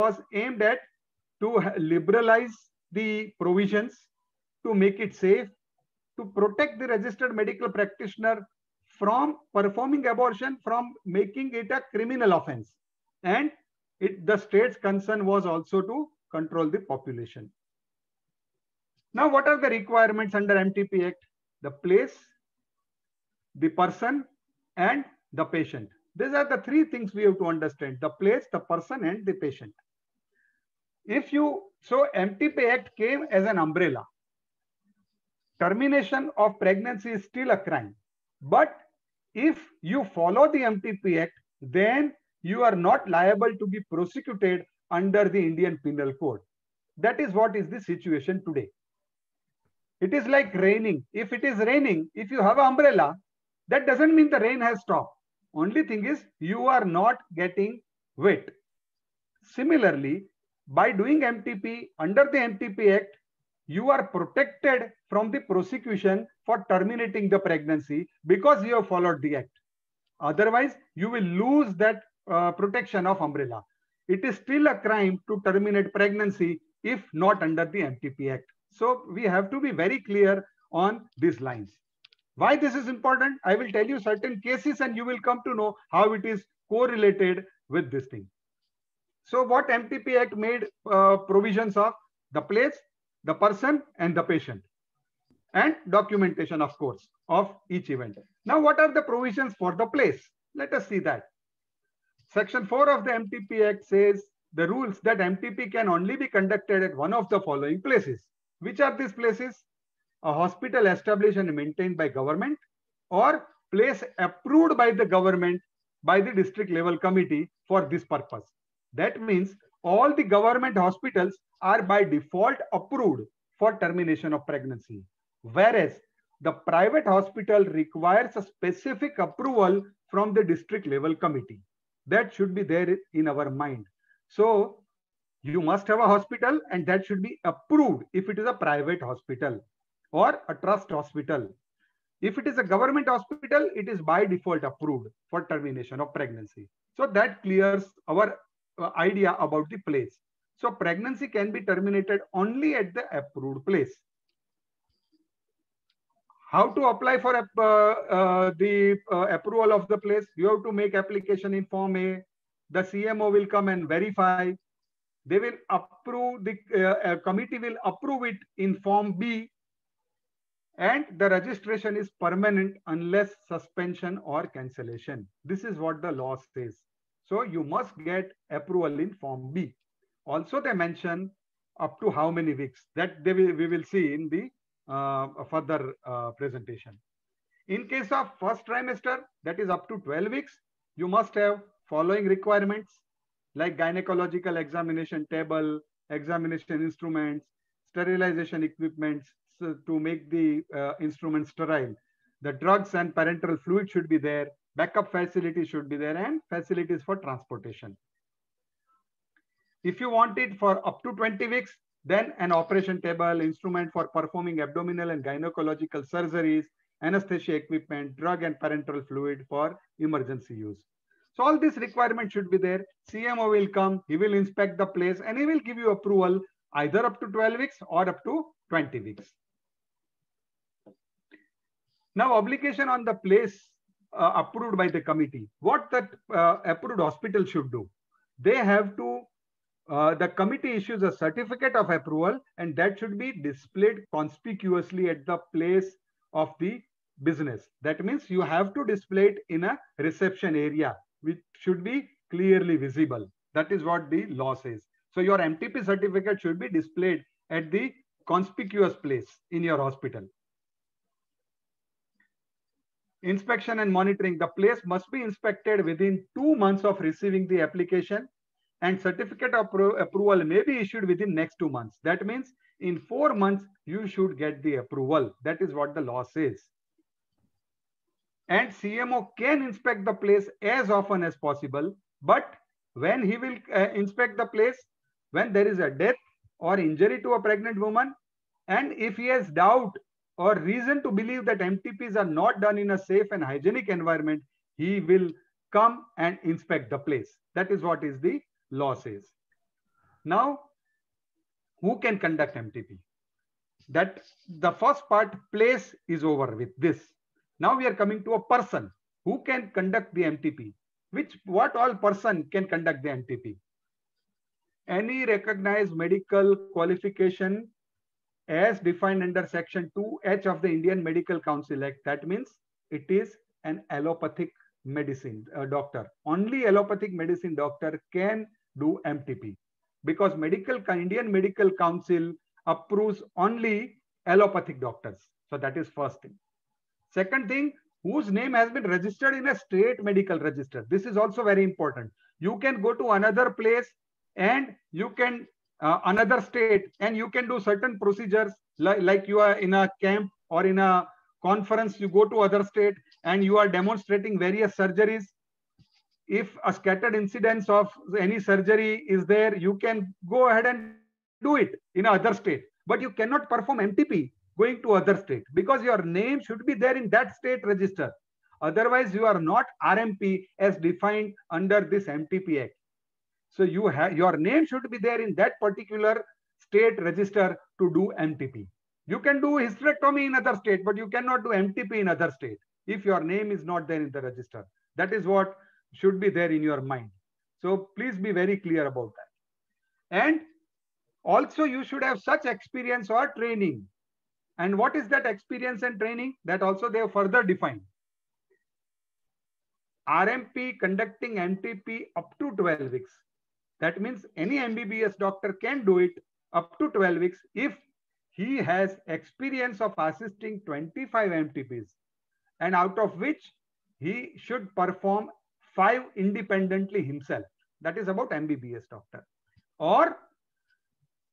was aimed at to liberalize the provisions, to make it safe, to protect the registered medical practitioner from performing abortion, from making it a criminal offense. And the state's concern was also to control the population. Now, what are the requirements under MTP Act? The place, the person, and the patient. These are the three things we have to understand: the place, the person, and the patient. So MTP Act came as an umbrella. Termination of pregnancy is still a crime. But if you follow the MTP Act, then you are not liable to be prosecuted under the Indian Penal Code. That is what is the situation today. It is like raining. If it is raining, if you have an umbrella, that doesn't mean the rain has stopped. Only thing is you are not getting wet. Similarly, by doing MTP, under the MTP Act, you are protected from the prosecution for terminating the pregnancy because you have followed the act. Otherwise, you will lose that protection of umbrella. It is still a crime to terminate pregnancy if not under the MTP Act. So we have to be very clear on these lines. Why this is important? I will tell you certain cases and you will come to know how it is correlated with this thing. So what MTP Act made provisions of: the place, the person, and the patient, and documentation, of course, of each event. Now, what are the provisions for the place? Let us see that. Section 4 of the MTP Act says the rules that MTP can only be conducted at one of the following places. Which are these places? A hospital established and maintained by government, or place approved by the government by the district level committee for this purpose. That means all the government hospitals are by default approved for termination of pregnancy, whereas the private hospital requires a specific approval from the district level committee. That should be there in our mind. So you must have a hospital and that should be approved if it is a private hospital or a trust hospital. If it is a government hospital, it is by default approved for termination of pregnancy. So that clears our idea about the place. So pregnancy can be terminated only at the approved place. How to apply for the approval of the place? You have to make application in Form A. The CMO will come and verify. They will approve, the committee will approve it in Form B. And the registration is permanent unless suspension or cancellation. This is what the law says. So you must get approval in Form B. Also, they mention up to how many weeks. That we will see in the further presentation. In case of first trimester, that is up to 12 weeks, you must have following requirements like gynecological examination table, examination instruments, sterilization equipments to make the instruments sterile. The drugs and parenteral fluid should be there. Backup facilities should be there, and facilities for transportation. If you want it for up to 20 weeks, then an operation table, instrument for performing abdominal and gynecological surgeries, anesthesia equipment, drug and parenteral fluid for emergency use. So all these requirements should be there. CMO will come, he will inspect the place, and he will give you approval either up to 12 weeks or up to 20 weeks. Now, obligation on the place approved by the committee. What that approved hospital should do? They have to, the committee issues a certificate of approval, and that should be displayed conspicuously at the place of the business. That means you have to display it in a reception area, which should be clearly visible. That is what the law says. So your MTP certificate should be displayed at the conspicuous place in your hospital. Inspection and monitoring. The place must be inspected within 2 months of receiving the application, and certificate of approval may be issued within next 2 months. That means in 4 months, you should get the approval. That is what the law says. And CMO can inspect the place as often as possible. But when he will inspect the place, when there is a death or injury to a pregnant woman, and if he has doubt or reason to believe that MTPs are not done in a safe and hygienic environment, he will come and inspect the place. That is what is the law says. Now, who can conduct MTP? That the first part, place, is over with this. Now we are coming to a person who can conduct the MTP. What all person can conduct the MTP? Any recognized medical qualification as defined under Section 2H of the Indian Medical Council Act. That means it is an allopathic medicine doctor. Only allopathic medicine doctor can do MTP, because Indian Medical Council approves only allopathic doctors. So that is first thing. Second thing, whose name has been registered in a state medical register. This is also very important. You can go to another place and you can another state and you can do certain procedures, like you are in a camp or in a conference, you go to other state and you are demonstrating various surgeries. If a scattered incidence of any surgery is there, you can go ahead and do it in other state, but you cannot perform MTP going to other state, because your name should be there in that state register. Otherwise, you are not RMP as defined under this MTP Act. So your name should be there in that particular state register to do MTP. You can do hysterectomy in other state, but you cannot do MTP in other state if your name is not there in the register. That is what should be there in your mind. So please be very clear about that. And also you should have such experience or training. And what is that experience and training? That also they have further defined. RMP conducting MTP up to 12 weeks. That means any MBBS doctor can do it up to 12 weeks if he has experience of assisting 25 MTPs, and out of which he should perform 5 independently himself. That is about MBBS doctor. Or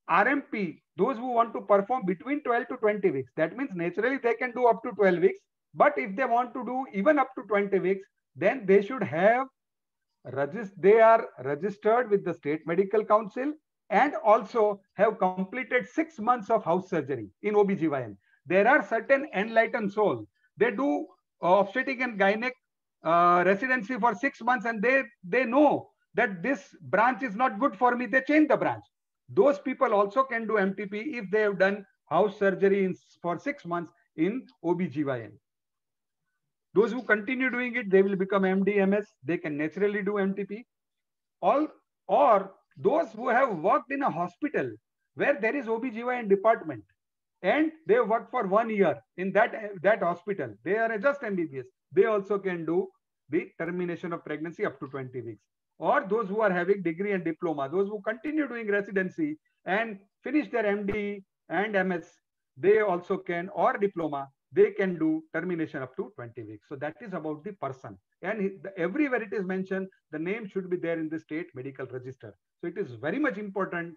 RMP, those who want to perform between 12 to 20 weeks. That means naturally they can do up to 12 weeks. But if they want to do even up to 20 weeks, then they should have they are registered with the State Medical Council and also have completed 6 months of house surgery in OBGYN. There are certain enlightened souls. They do obstetric and gynec residency for 6 months and they know that this branch is not good for me. They change the branch. Those people also can do MTP if they have done house surgery for 6 months in OBGYN. Those who continue doing it, they will become MD, MS. They can naturally do MTP. Or those who have worked in a hospital where there is OBGYN department and they worked for 1 year in that hospital, they are just MBBS. They also can do the termination of pregnancy up to 20 weeks. Or those who are having degree and diploma, those who continue doing residency and finish their MD and MS, they also can, or diploma, they can do termination up to 20 weeks. So that is about the person. And everywhere it is mentioned, the name should be there in the state medical register. So it is very much important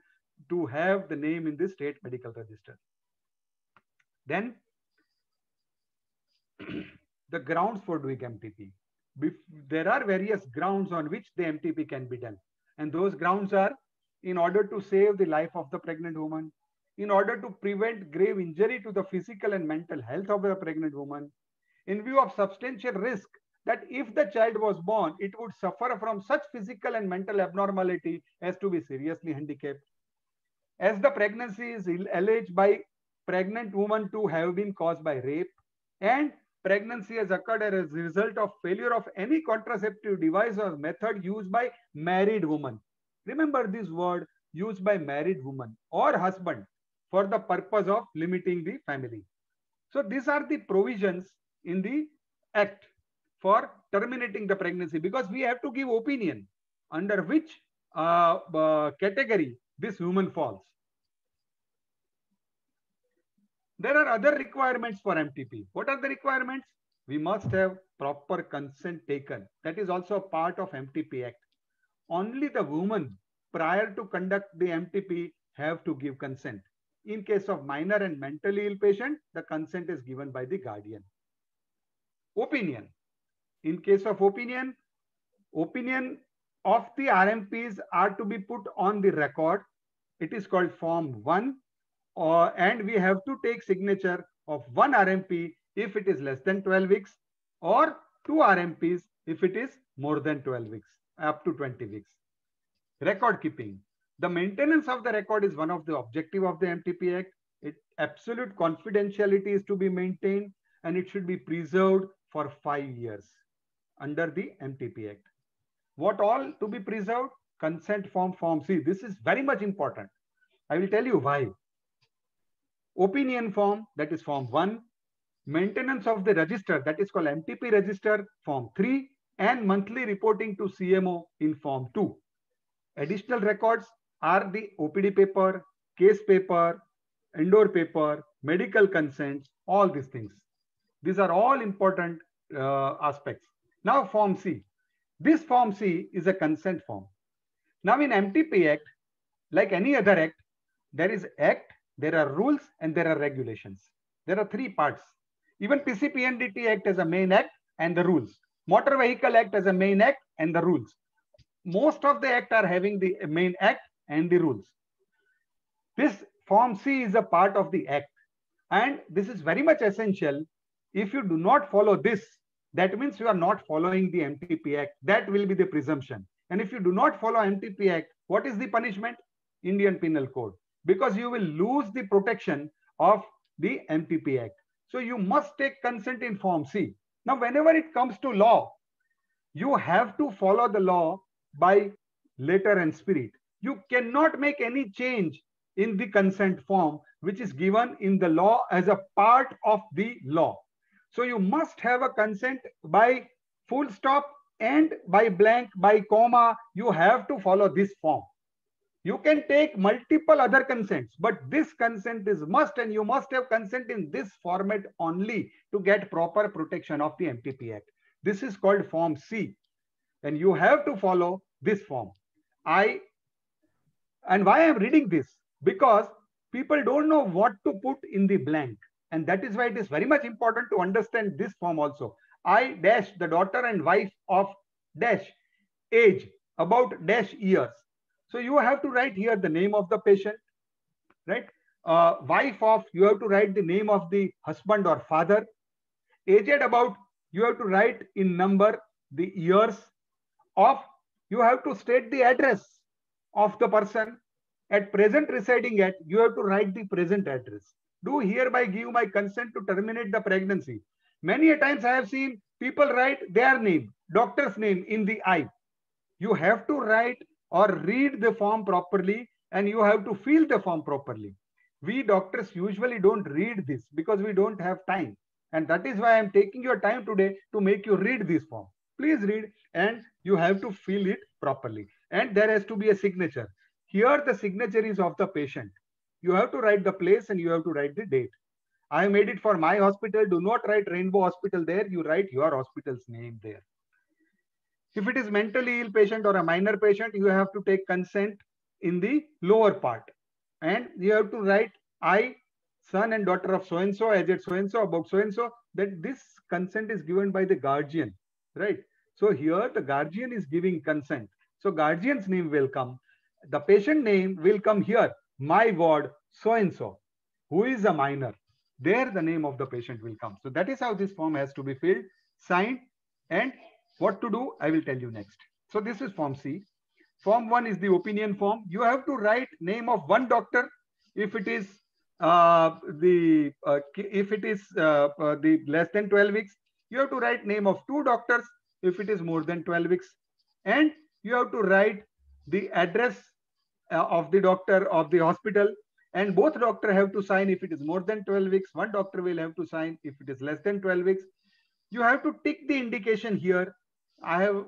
to have the name in the state medical register. Then the grounds for doing MTP. There are various grounds on which the MTP can be done. And those grounds are in order to save the life of the pregnant woman, in order to prevent grave injury to the physical and mental health of the pregnant woman, in view of substantial risk that if the child was born, it would suffer from such physical and mental abnormality as to be seriously handicapped. As the pregnancy is alleged by pregnant woman to have been caused by rape, and pregnancy has occurred as a result of failure of any contraceptive device or method used by married woman. Remember this word, used by married woman or husband for the purpose of limiting the family. So these are the provisions in the act for terminating the pregnancy, because we have to give opinion under which category this woman falls. There are other requirements for MTP. What are the requirements? We must have proper consent taken. That is also a part of MTP Act. Only the woman prior to conduct the MTP have to give consent. In case of minor and mentally ill patient, the consent is given by the guardian. Opinion. In case of opinion of the RMPs are to be put on the record. It is called Form 1. And we have to take signature of 1 RMP if it is less than 12 weeks, or 2 RMPs if it is more than 12 weeks, up to 20 weeks. Record keeping. The maintenance of the record is one of the objective of the MTP Act. Absolute confidentiality is to be maintained and it should be preserved for 5 years under the MTP Act. What all to be preserved? Consent form, Form C. This is very much important. I will tell you why. Opinion form, that is Form 1. Maintenance of the register, that is called MTP register, Form 3. And monthly reporting to CMO in Form 2. Additional records are the OPD paper, case paper, indoor paper, medical consents, all these things. These are all important aspects. Now Form C. This Form C is a consent form. Now in MTP Act, like any other act, there is act, there are rules, and there are regulations. There are 3 parts. Even PCPNDT Act as a main act and the rules. Motor Vehicle Act as a main act and the rules. Most of the act are having the main act and the rules. This Form C is a part of the act. And this is very much essential. If you do not follow this, that means you are not following the MTP Act. That will be the presumption. And if you do not follow MTP Act, what is the punishment? Indian Penal Code. Because you will lose the protection of the MTP Act. So you must take consent in Form C. Now, whenever it comes to law, you have to follow the law by letter and spirit. You cannot make any change in the consent form, which is given in the law as a part of the law. So you must have a consent by full stop and by blank, by comma. You have to follow this form. You can take multiple other consents, but this consent is must, and you must have consent in this format only to get proper protection of the MTP Act. This is called Form C, and you have to follow this form. And why I'm reading this? Because people don't know what to put in the blank. And that is why it is very much important to understand this form also. I dash the daughter and wife of dash age about dash years. So you have to write here the name of the patient, right? Wife of, you have to write the name of the husband or father. Aged about, you have to write in number the years of, you have to state the address of the person. At present residing at, you have to write the present address. Do hereby give my consent to terminate the pregnancy. Many a times I have seen people write their name, doctor's name in the I. You have to write or read the form properly, and you have to fill the form properly. We doctors usually don't read this because we don't have time. And that is why I'm taking your time today to make you read this form. Please read, and you have to fill it properly. And there has to be a signature. Here the signature is of the patient. You have to write the place and you have to write the date. I made it for my hospital. Do not write Rainbow Hospital there. You write your hospital's name there. If it is mentally ill patient or a minor patient, you have to take consent in the lower part. And you have to write I, son and daughter of so-and-so, aged so-and-so, about so-and-so, that this consent is given by the guardian, right? So here the guardian is giving consent. So guardian's name will come. The patient name will come here. My ward, so-and-so, who is a minor. There the name of the patient will come. So that is how this form has to be filled, signed, and what to do, I will tell you next. So this is Form C. Form 1 is the opinion form. You have to write name of one doctor if it is the less than 12 weeks. You have to write name of 2 doctors if it is more than 12 weeks. And you have to write the address of the doctor of the hospital, and both doctor have to sign if it is more than 12 weeks. One doctor will have to sign if it is less than 12 weeks. You have to tick the indication here. I have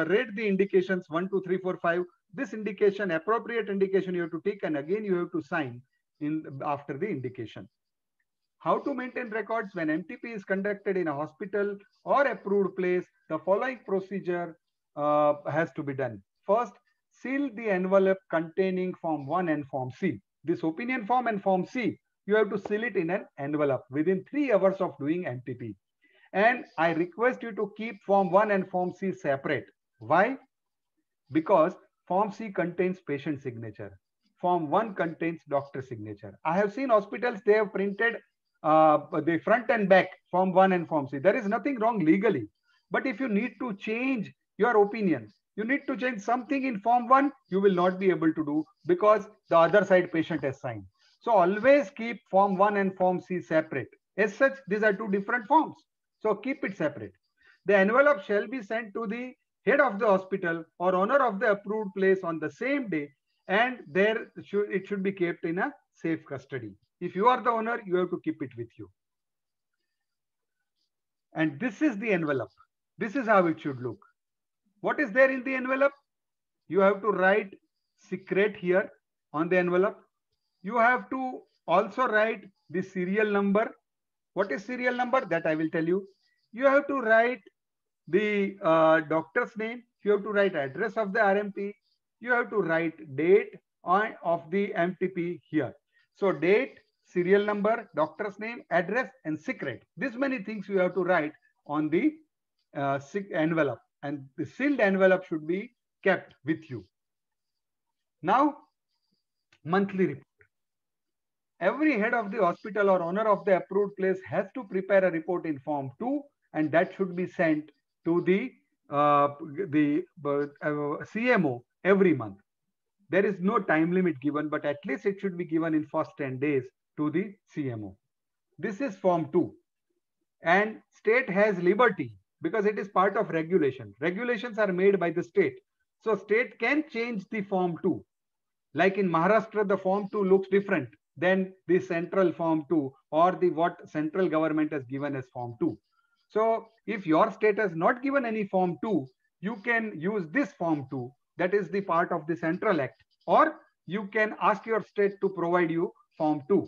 read the indications 1, 2, 3, 4, 5. This indication, appropriate indication, you have to tick, and again you have to sign in after the indication. How to maintain records when MTP is conducted in a hospital or approved place? The following procedure has to be done. First, seal the envelope containing Form 1 and Form C. This opinion form and Form C, you have to seal it in an envelope within 3 hours of doing MTP. And I request you to keep Form 1 and Form C separate. Why? Because Form C contains patient signature. Form 1 contains doctor signature. I have seen hospitals, they have printed the front and back, Form 1 and Form C. There is nothing wrong legally. But if you need to change your opinion, You need to change something in form 1, you will not be able to do because the other side patient has signed. So always keep form 1 and form C separate. As such, these are two different forms. So keep it separate. The envelope shall be sent to the head of the hospital or owner of the approved place on the same day, and there it should be kept in a safe custody. If you are the owner, you have to keep it with you. And this is the envelope. This is how it should look. What is there in the envelope? You have to write secret here on the envelope. You have to also write the serial number. What is serial number? That I will tell you. You have to write the doctor's name. You have to write address of the RMP. You have to write date of the MTP here. So date, serial number, doctor's name, address, and secret. These many things you have to write on the envelope, and the sealed envelope should be kept with you. Now, monthly report. Every head of the hospital or owner of the approved place has to prepare a report in form 2, and that should be sent to the CMO every month. There is no time limit given, but at least it should be given in first 10 days to the CMO. This is form 2. And state has liberty because it is part of regulation. Regulations are made by the state. So state can change the form 2. Like in Maharashtra, the form 2 looks different than the central form 2 or the what central government has given as form 2. So if your state has not given any form 2, you can use this form 2, that is the part of the central act, or you can ask your state to provide you form 2.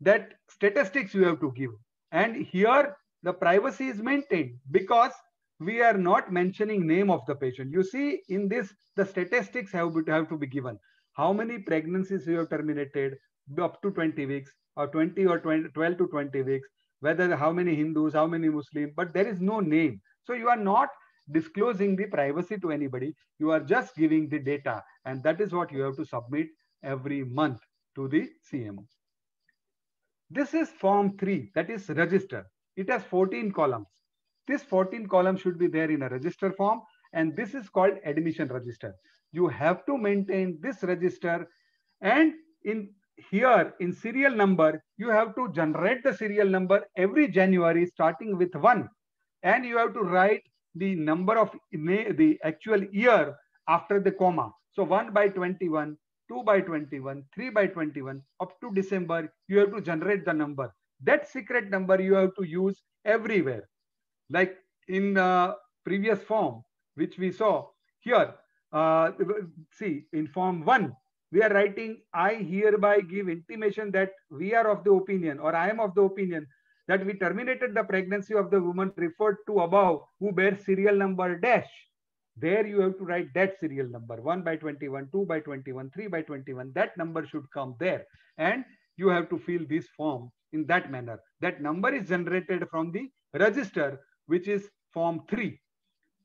That statistics you have to give. And here the privacy is maintained because we are not mentioning name of the patient. You see, in this, the statistics have to be given. How many pregnancies you have terminated up to 20 weeks, or 20 or 20, 12 to 20 weeks, whether how many Hindus, how many Muslims, but there is no name. So you are not disclosing the privacy to anybody. You are just giving the data, and that is what you have to submit every month to the CMO. This is form 3, that is register. It has 14 columns. This 14 columns should be there in a register form, and this is called admission register. You have to maintain this register, and in here in serial number, you have to generate the serial number every January starting with 1, and you have to write the number of the actual year after the comma. So 1 by 21, 2 by 21, 3 by 21, up to December, you have to generate the number. That secret number you have to use everywhere. Like in the previous form, which we saw here, see, in form 1, we are writing, I hereby give intimation that we are of the opinion, or I am of the opinion, that we terminated the pregnancy of the woman referred to above who bears serial number dash. There you have to write that serial number, 1 by 21, 2 by 21, 3 by 21. That number should come there. And you have to fill this form in that manner. That number is generated from the register, which is form 3.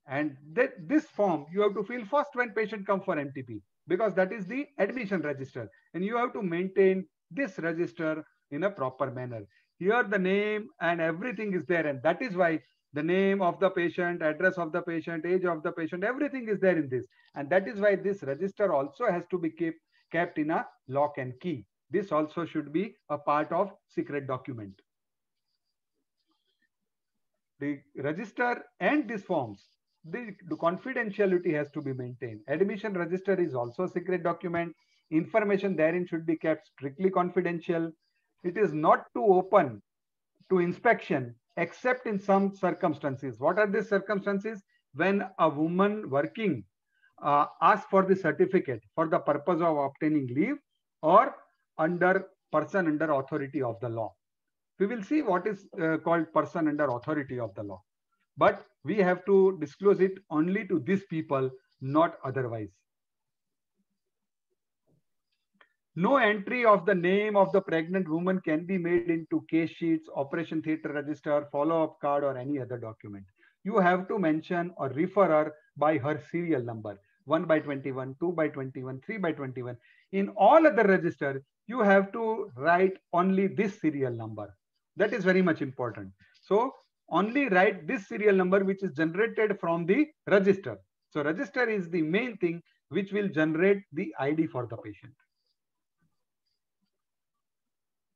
And this form you have to fill first when patient comes for MTP, because that is the admission register. And you have to maintain this register in a proper manner. Here the name and everything is there. And that is why the name of the patient, address of the patient, age of the patient, everything is there in this. And that is why this register also has to be kept in a lock and key. This also should be a part of secret document. The register and these forms, the confidentiality has to be maintained. Admission register is also a secret document. Information therein should be kept strictly confidential. It is not to open to inspection except in some circumstances. What are these circumstances? When a woman working asks for the certificate for the purpose of obtaining leave, or under person under authority of the law. We will see what is called person under authority of the law. But we have to disclose it only to these people, not otherwise. No entry of the name of the pregnant woman can be made into case sheets, operation theatre register, follow-up card, or any other document. You have to mention or refer her by her serial number, 1 by 21, 2 by 21, 3 by 21. In all other register, you have to write only this serial number. That is very much important. So only write this serial number which is generated from the register. So register is the main thing which will generate the ID for the patient.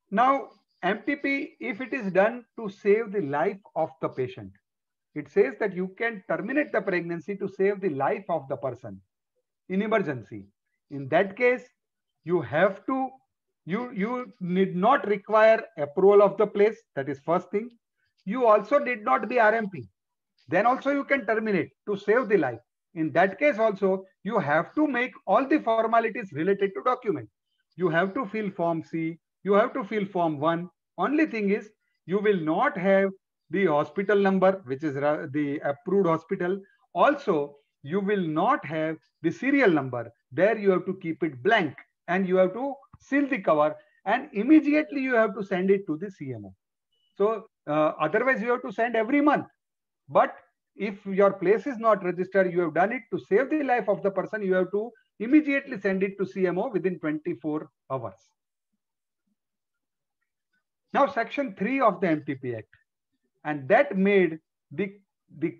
Now, MTP, if it is done to save the life of the patient, it says that you can terminate the pregnancy to save the life of the person in emergency. In that case, you have to, you need not require approval of the place. That is first thing. You also need not be RMP. Then also you can terminate to save the life. In that case also, you have to make all the formalities related to document. You have to fill Form C, you have to fill Form 1. Only thing is, you will not have the hospital number, which is the approved hospital. Also, you will not have the serial number. There you have to keep it blank and you have to seal the cover and immediately you have to send it to the CMO. So otherwise you have to send every month. But if your place is not registered, you have done it to save the life of the person, you have to immediately send it to CMO within 24 hours. Now, Section 3 of the MTP Act, and that made the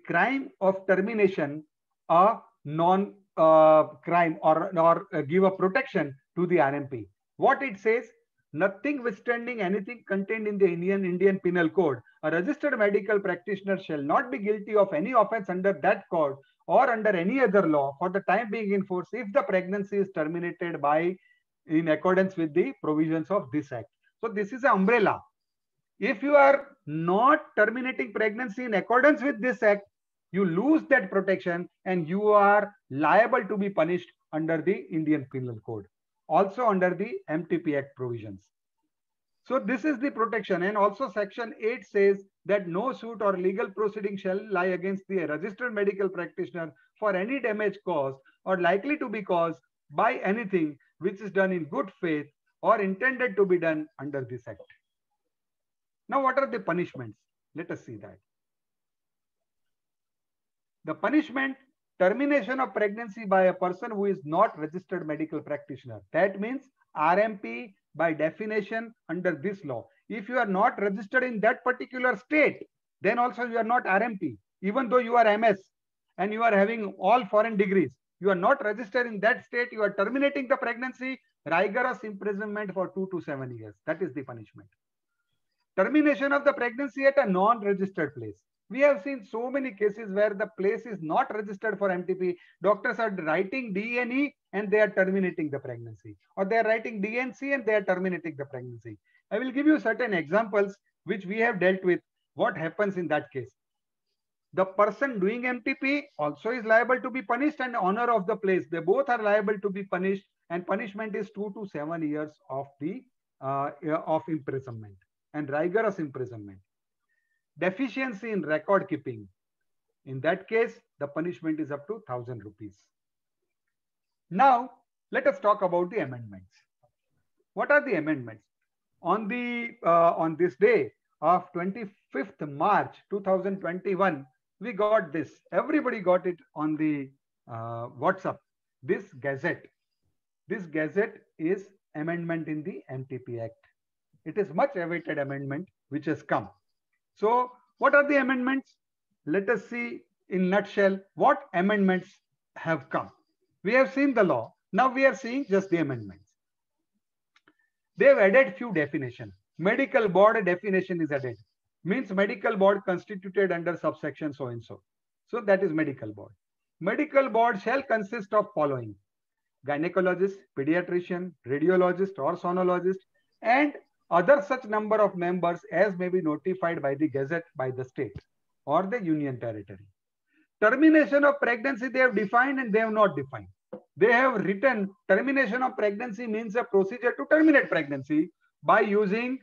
crime of termination a non-crime or give a protection to the RMP. What it says, nothing withstanding anything contained in the Indian Penal Code, a registered medical practitioner shall not be guilty of any offense under that code or under any other law for the time being in force if the pregnancy is terminated by in accordance with the provisions of this act. So this is an umbrella. If you are not terminating pregnancy in accordance with this act, you lose that protection and you are liable to be punished under the Indian Penal Code, also under the MTP Act provisions. So this is the protection. And also Section 8 says that no suit or legal proceeding shall lie against the registered medical practitioner for any damage caused or likely to be caused by anything which is done in good faith or intended to be done under this act. Now, what are the punishments? Let us see that. The punishment, termination of pregnancy by a person who is not registered medical practitioner. That means RMP by definition under this law. If you are not registered in that particular state, then also you are not RMP. Even though you are MS and you are having all foreign degrees, you are not registered in that state, you are terminating the pregnancy, rigorous imprisonment for 2 to 7 years. That is the punishment. Termination of the pregnancy at a non-registered place. We have seen so many cases where the place is not registered for MTP. Doctors are writing DNE and they are terminating the pregnancy, or they are writing DNC and they are terminating the pregnancy. I will give you certain examples which we have dealt with. What happens in that case? The person doing MTP also is liable to be punished, and owner of the place, they both are liable to be punished, and punishment is 2 to 7 years of the of imprisonment and rigorous imprisonment. Deficiency in record keeping. In that case, the punishment is up to 1,000 rupees. Now, let us talk about the amendments. What are the amendments? On this day of 25th March 2021, we got this. Everybody got it on the WhatsApp. This gazette. This gazette is amendment in the MTP Act. It is much awaited amendment which has come. So what are the amendments? Let us see in nutshell what amendments have come. We have seen the law. Now we are seeing just the amendments. They have added few definitions. Medical board definition is added. Means medical board constituted under subsection so and so. So that is medical board. Medical board shall consist of following: gynecologist, pediatrician, radiologist or sonologist, and other such number of members as may be notified by the gazette by the state or the union territory. Termination of pregnancy they have defined and they have not defined. They have written termination of pregnancy means a procedure to terminate pregnancy by using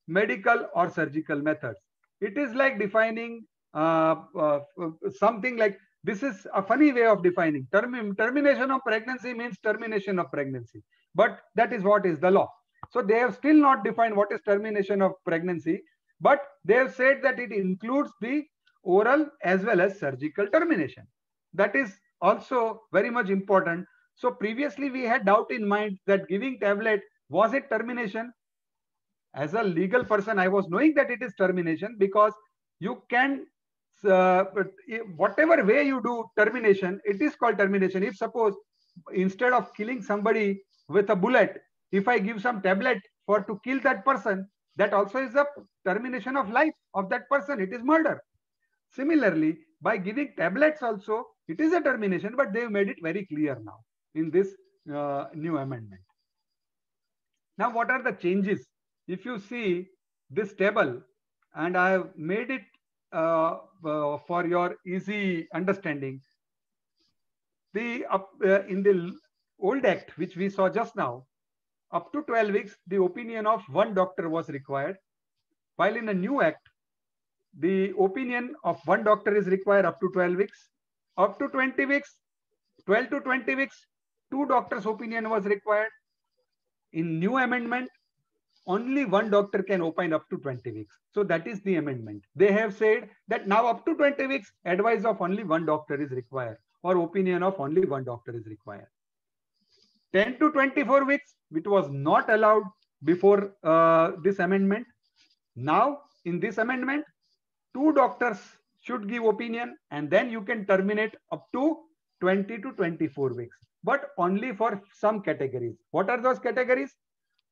medical or surgical methods. It is like defining something like, this is a funny way of defining. Termination of pregnancy means termination of pregnancy. But that is what is the law. So they have still not defined what is termination of pregnancy, but they have said that it includes the oral as well as surgical termination. That is also very much important. So previously we had doubt in mind that giving tablet, was it termination? As a legal person, I was knowing that it is termination because you can whatever way you do termination, it is called termination. If suppose instead of killing somebody with a bullet, if I give some tablet for to kill that person, that also is a termination of life of that person. It is murder. Similarly, by giving tablets also, it is a termination, but they've made it very clear now in this new amendment. Now, what are the changes? If you see this table, and I have made it for your easy understanding, in the old act, which we saw just now, up to 12 weeks, the opinion of one doctor was required, while in a new act, the opinion of one doctor is required up to 12 weeks. Up to 20 weeks, 12 to 20 weeks, two doctors' opinion was required. In new amendment, only one doctor can opine up to 20 weeks. So that is the amendment. They have said that now up to 20 weeks, advice of only one doctor is required, or opinion of only one doctor is required. 10 to 24 weeks, which was not allowed before this amendment. Now, in this amendment, two doctors should give opinion, and then you can terminate up to 20 to 24 weeks, but only for some categories. What are those categories?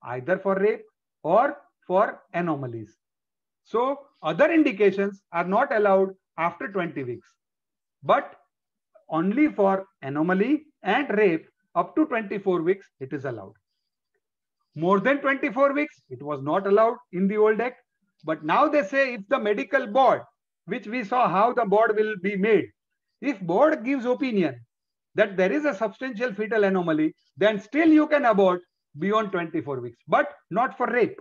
Either for rape or for anomalies. So other indications are not allowed after 20 weeks, but only for anomaly and rape up to 24 weeks it is allowed. More than 24 weeks it was not allowed in the old act, but now they say if the medical board, which we saw how the board will be made, if board gives opinion that there is a substantial fetal anomaly, then still you can abort beyond 24 weeks, but not for rape.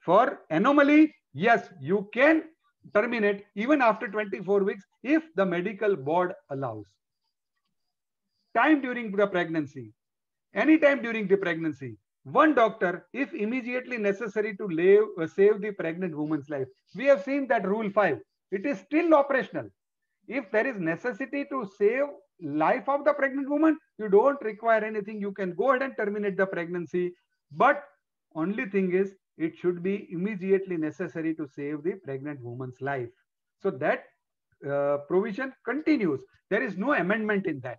For anomaly, yes, you can terminate even after 24 weeks if the medical board allows. Time during the pregnancy, anytime during the pregnancy, one doctor, if immediately necessary to save the pregnant woman's life. We have seen that rule 5, it is still operational. If there is necessity to save life of the pregnant woman, you don't require anything. You can go ahead and terminate the pregnancy. But only thing is, it should be immediately necessary to save the pregnant woman's life. So that provision continues. There is no amendment in that.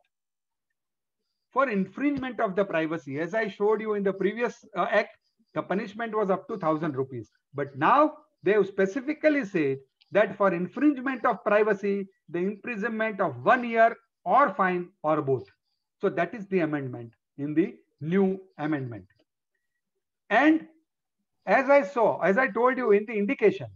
For infringement of the privacy, as I showed you in the previous act, the punishment was up to 1,000 rupees. But now they have specifically said that for infringement of privacy, the imprisonment of 1 year or fine or both. So that is the amendment in the new amendment. And as I told you in the indication,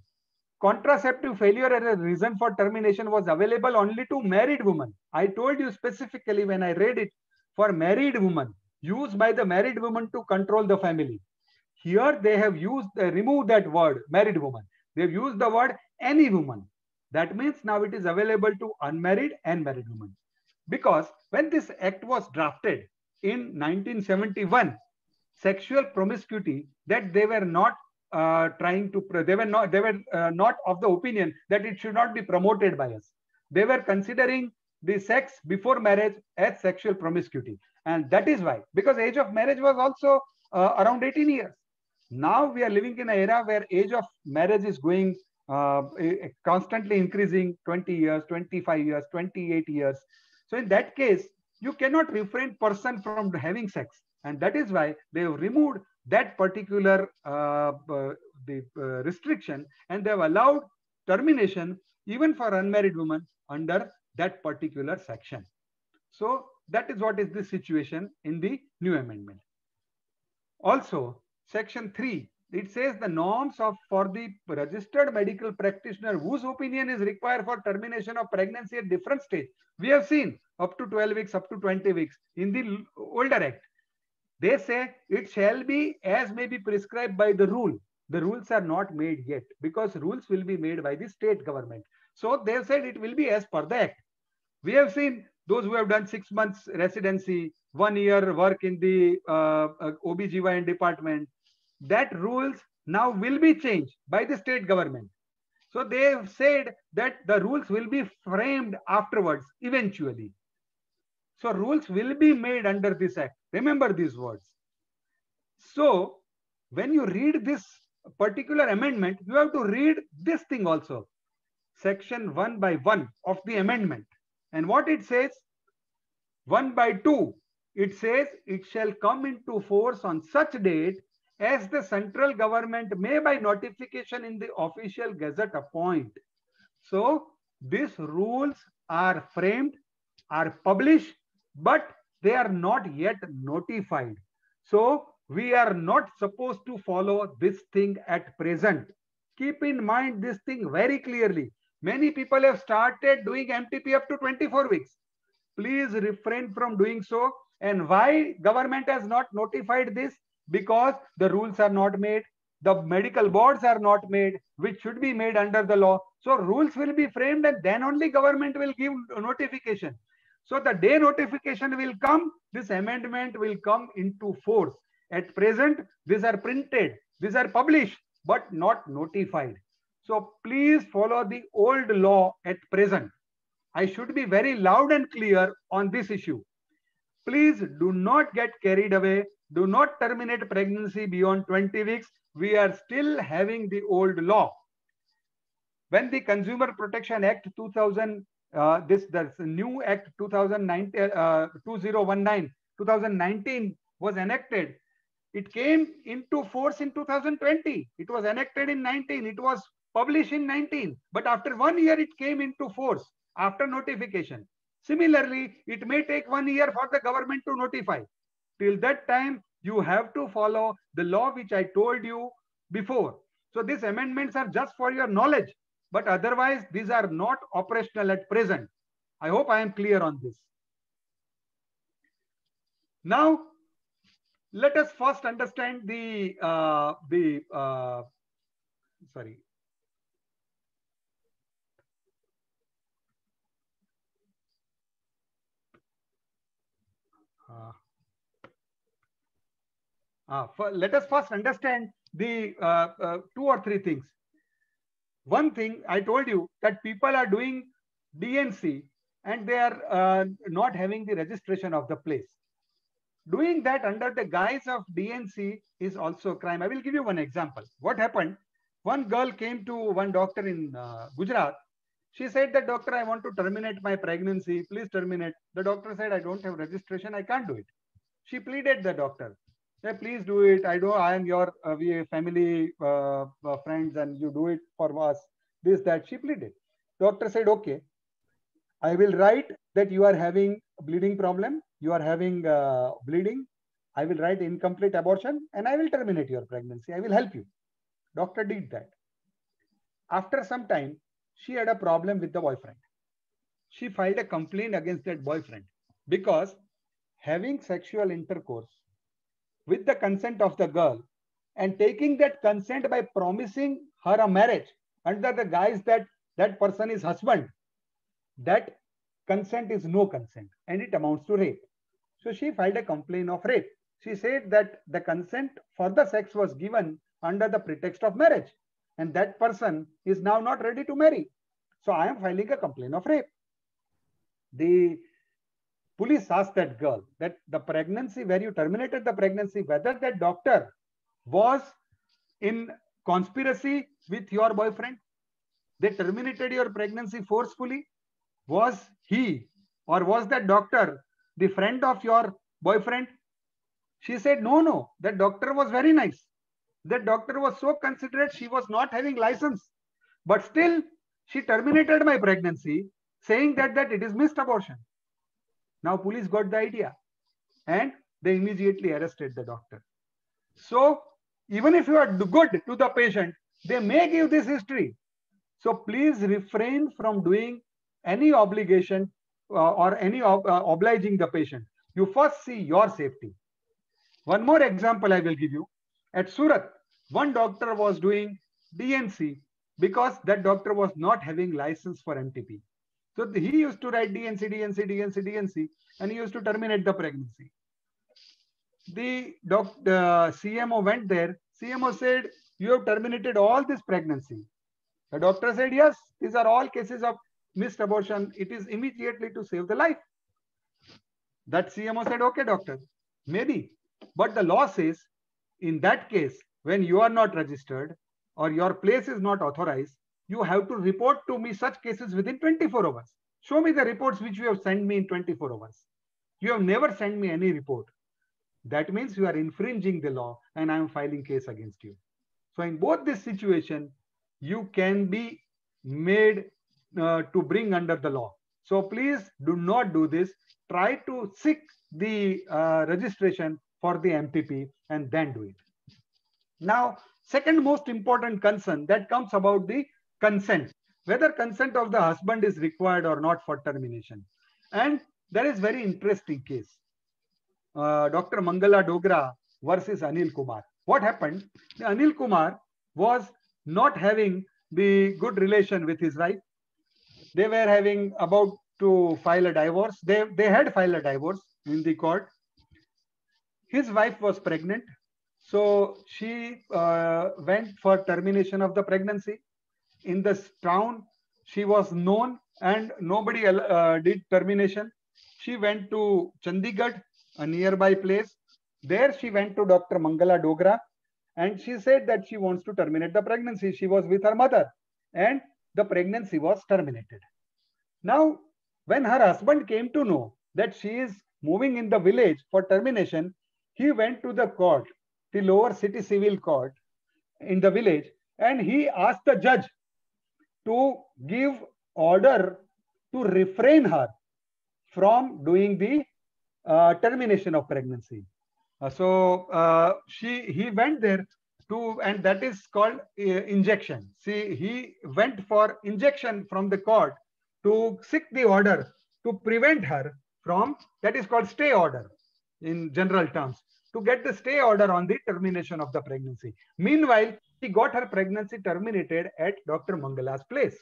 contraceptive failure as a reason for termination was available only to married women. I told you specifically when I read it, for married women, used by the married woman to control the family. Here they have removed that word, married woman. They've used the word any woman. That means now it is available to unmarried and married women. Because when this act was drafted in 1971, sexual promiscuity, that they were not they were not of the opinion that it should not be promoted by us. They were considering the sex before marriage as sexual promiscuity. And that is why, because age of marriage was also around 18 years. Now we are living in an era where age of marriage is going constantly increasing, 20 years, 25 years, 28 years. So in that case, you cannot refrain person from having sex. And that is why they have removed that particular restriction, and they have allowed termination even for unmarried women under that particular section. So that is what is the situation in the new amendment. Also, section 3, it says the norms for the registered medical practitioner whose opinion is required for termination of pregnancy at different stage. We have seen up to 12 weeks, up to 20 weeks in the older act. They say it shall be as may be prescribed by the rule. The rules are not made yet because rules will be made by the state government. So they have said it will be as per the act. We have seen those who have done 6 months residency, 1 year work in the OBGYN department, that rules now will be changed by the state government. So they have said that the rules will be framed afterwards, eventually. So rules will be made under this act. Remember these words. So when you read this particular amendment, you have to read this thing also. section 1 by 1 of the amendment. And what it says, 1 by 2, it says it shall come into force on such date as the central government may by notification in the official gazette appoint. So these rules are framed, are published, but they are not yet notified. So we are not supposed to follow this thing at present. Keep in mind this thing very clearly. Many people have started doing MTP up to 24 weeks. Please refrain from doing so. And why government has not notified this? Because the rules are not made, the medical boards are not made, which should be made under the law. So rules will be framed and then only government will give notification. So the day notification will come, this amendment will come into force. At present, these are printed, these are published, but not notified. So please follow the old law at present. I should be very loud and clear on this issue. Please do not get carried away. Do not terminate pregnancy beyond 20 weeks. We are still having the old law. When the Consumer Protection Act 2000, the new Act 2019 was enacted, it came into force in 2020. It was enacted in 19. It was published in 19. But after 1 year, it came into force after notification. Similarly, it may take 1 year for the government to notify. Till that time, you have to follow the law which I told you before. So these amendments are just for your knowledge, but otherwise these are not operational at present. I hope I am clear on this. Now, let us first understand let us first understand the 2 or 3 things. One thing I told you that people are doing DNC and they are not having the registration of the place. Doing that under the guise of DNC is also a crime. I will give you one example. What happened? One girl came to one doctor in Gujarat. She said that, doctor, I want to terminate my pregnancy. Please terminate. The doctor said, I don't have registration. I can't do it. She pleaded the doctor. Say, please do it. I am your family friends and you do it for us. This, that. She pleaded. Doctor said, okay, I will write that you are having a bleeding problem. You are having bleeding. I will write incomplete abortion and I will terminate your pregnancy. I will help you. Doctor did that. After some time, she had a problem with the boyfriend. She filed a complaint against that boyfriend because having sexual intercourse with the consent of the girl and taking that consent by promising her a marriage under the guise that that person is husband, that consent is no consent and it amounts to rape. So she filed a complaint of rape. She said that the consent for the sex was given under the pretext of marriage and that person is now not ready to marry. So I am filing a complaint of rape. The police asked that girl that the pregnancy where you terminated the pregnancy, whether that doctor was in conspiracy with your boyfriend, they terminated your pregnancy forcefully. Was he or was that doctor the friend of your boyfriend? She said, no, that doctor was very nice. That doctor was so considerate. She was not having license, but still she terminated my pregnancy saying that it is missed abortion. Now police got the idea and they immediately arrested the doctor. So even if you are good to the patient, they may give this history. So please refrain from doing any obligation or any obliging the patient. You first see your safety. One more example I will give you. At Surat, one doctor was doing DNC because that doctor was not having license for MTP. So he used to write DNC, and he used to terminate the pregnancy. The CMO went there. CMO said, you have terminated all this pregnancy. The doctor said, yes, these are all cases of missed abortion. It is immediately to save the life. That CMO said, okay, doctor, maybe. But the law says, in that case, when you are not registered or your place is not authorized, you have to report to me such cases within 24 hours. Show me the reports which you have sent me in 24 hours. You have never sent me any report. That means you are infringing the law and I am filing case against you. So in both this situation, you can be made to bring under the law. So please do not do this. Try to seek the registration for the MTP and then do it. Now, second most important concern that comes about the consent, whether consent of the husband is required or not for termination. And there is very interesting case. Dr. Mangala Dogra versus Anil Kumar. What happened? Anil Kumar was not having the good relation with his wife. They were having about to file a divorce. They had filed a divorce in the court. His wife was pregnant. So she went for termination of the pregnancy. In this town, she was known and nobody did termination. She went to Chandigarh, a nearby place. There she went to Dr. Mangala Dogra and she said that she wants to terminate the pregnancy. She was with her mother and the pregnancy was terminated. Now, when her husband came to know that she is moving in the village for termination, he went to the court, the lower city civil court in the village, and he asked the judge to give order to refrain her from doing the termination of pregnancy. He went there to, and that is called injection. See, he went for injection from the court to seek the order to prevent her from, that is called stay order in general terms, to get the stay order on the termination of the pregnancy. Meanwhile, she got her pregnancy terminated at Dr. Mangala's place.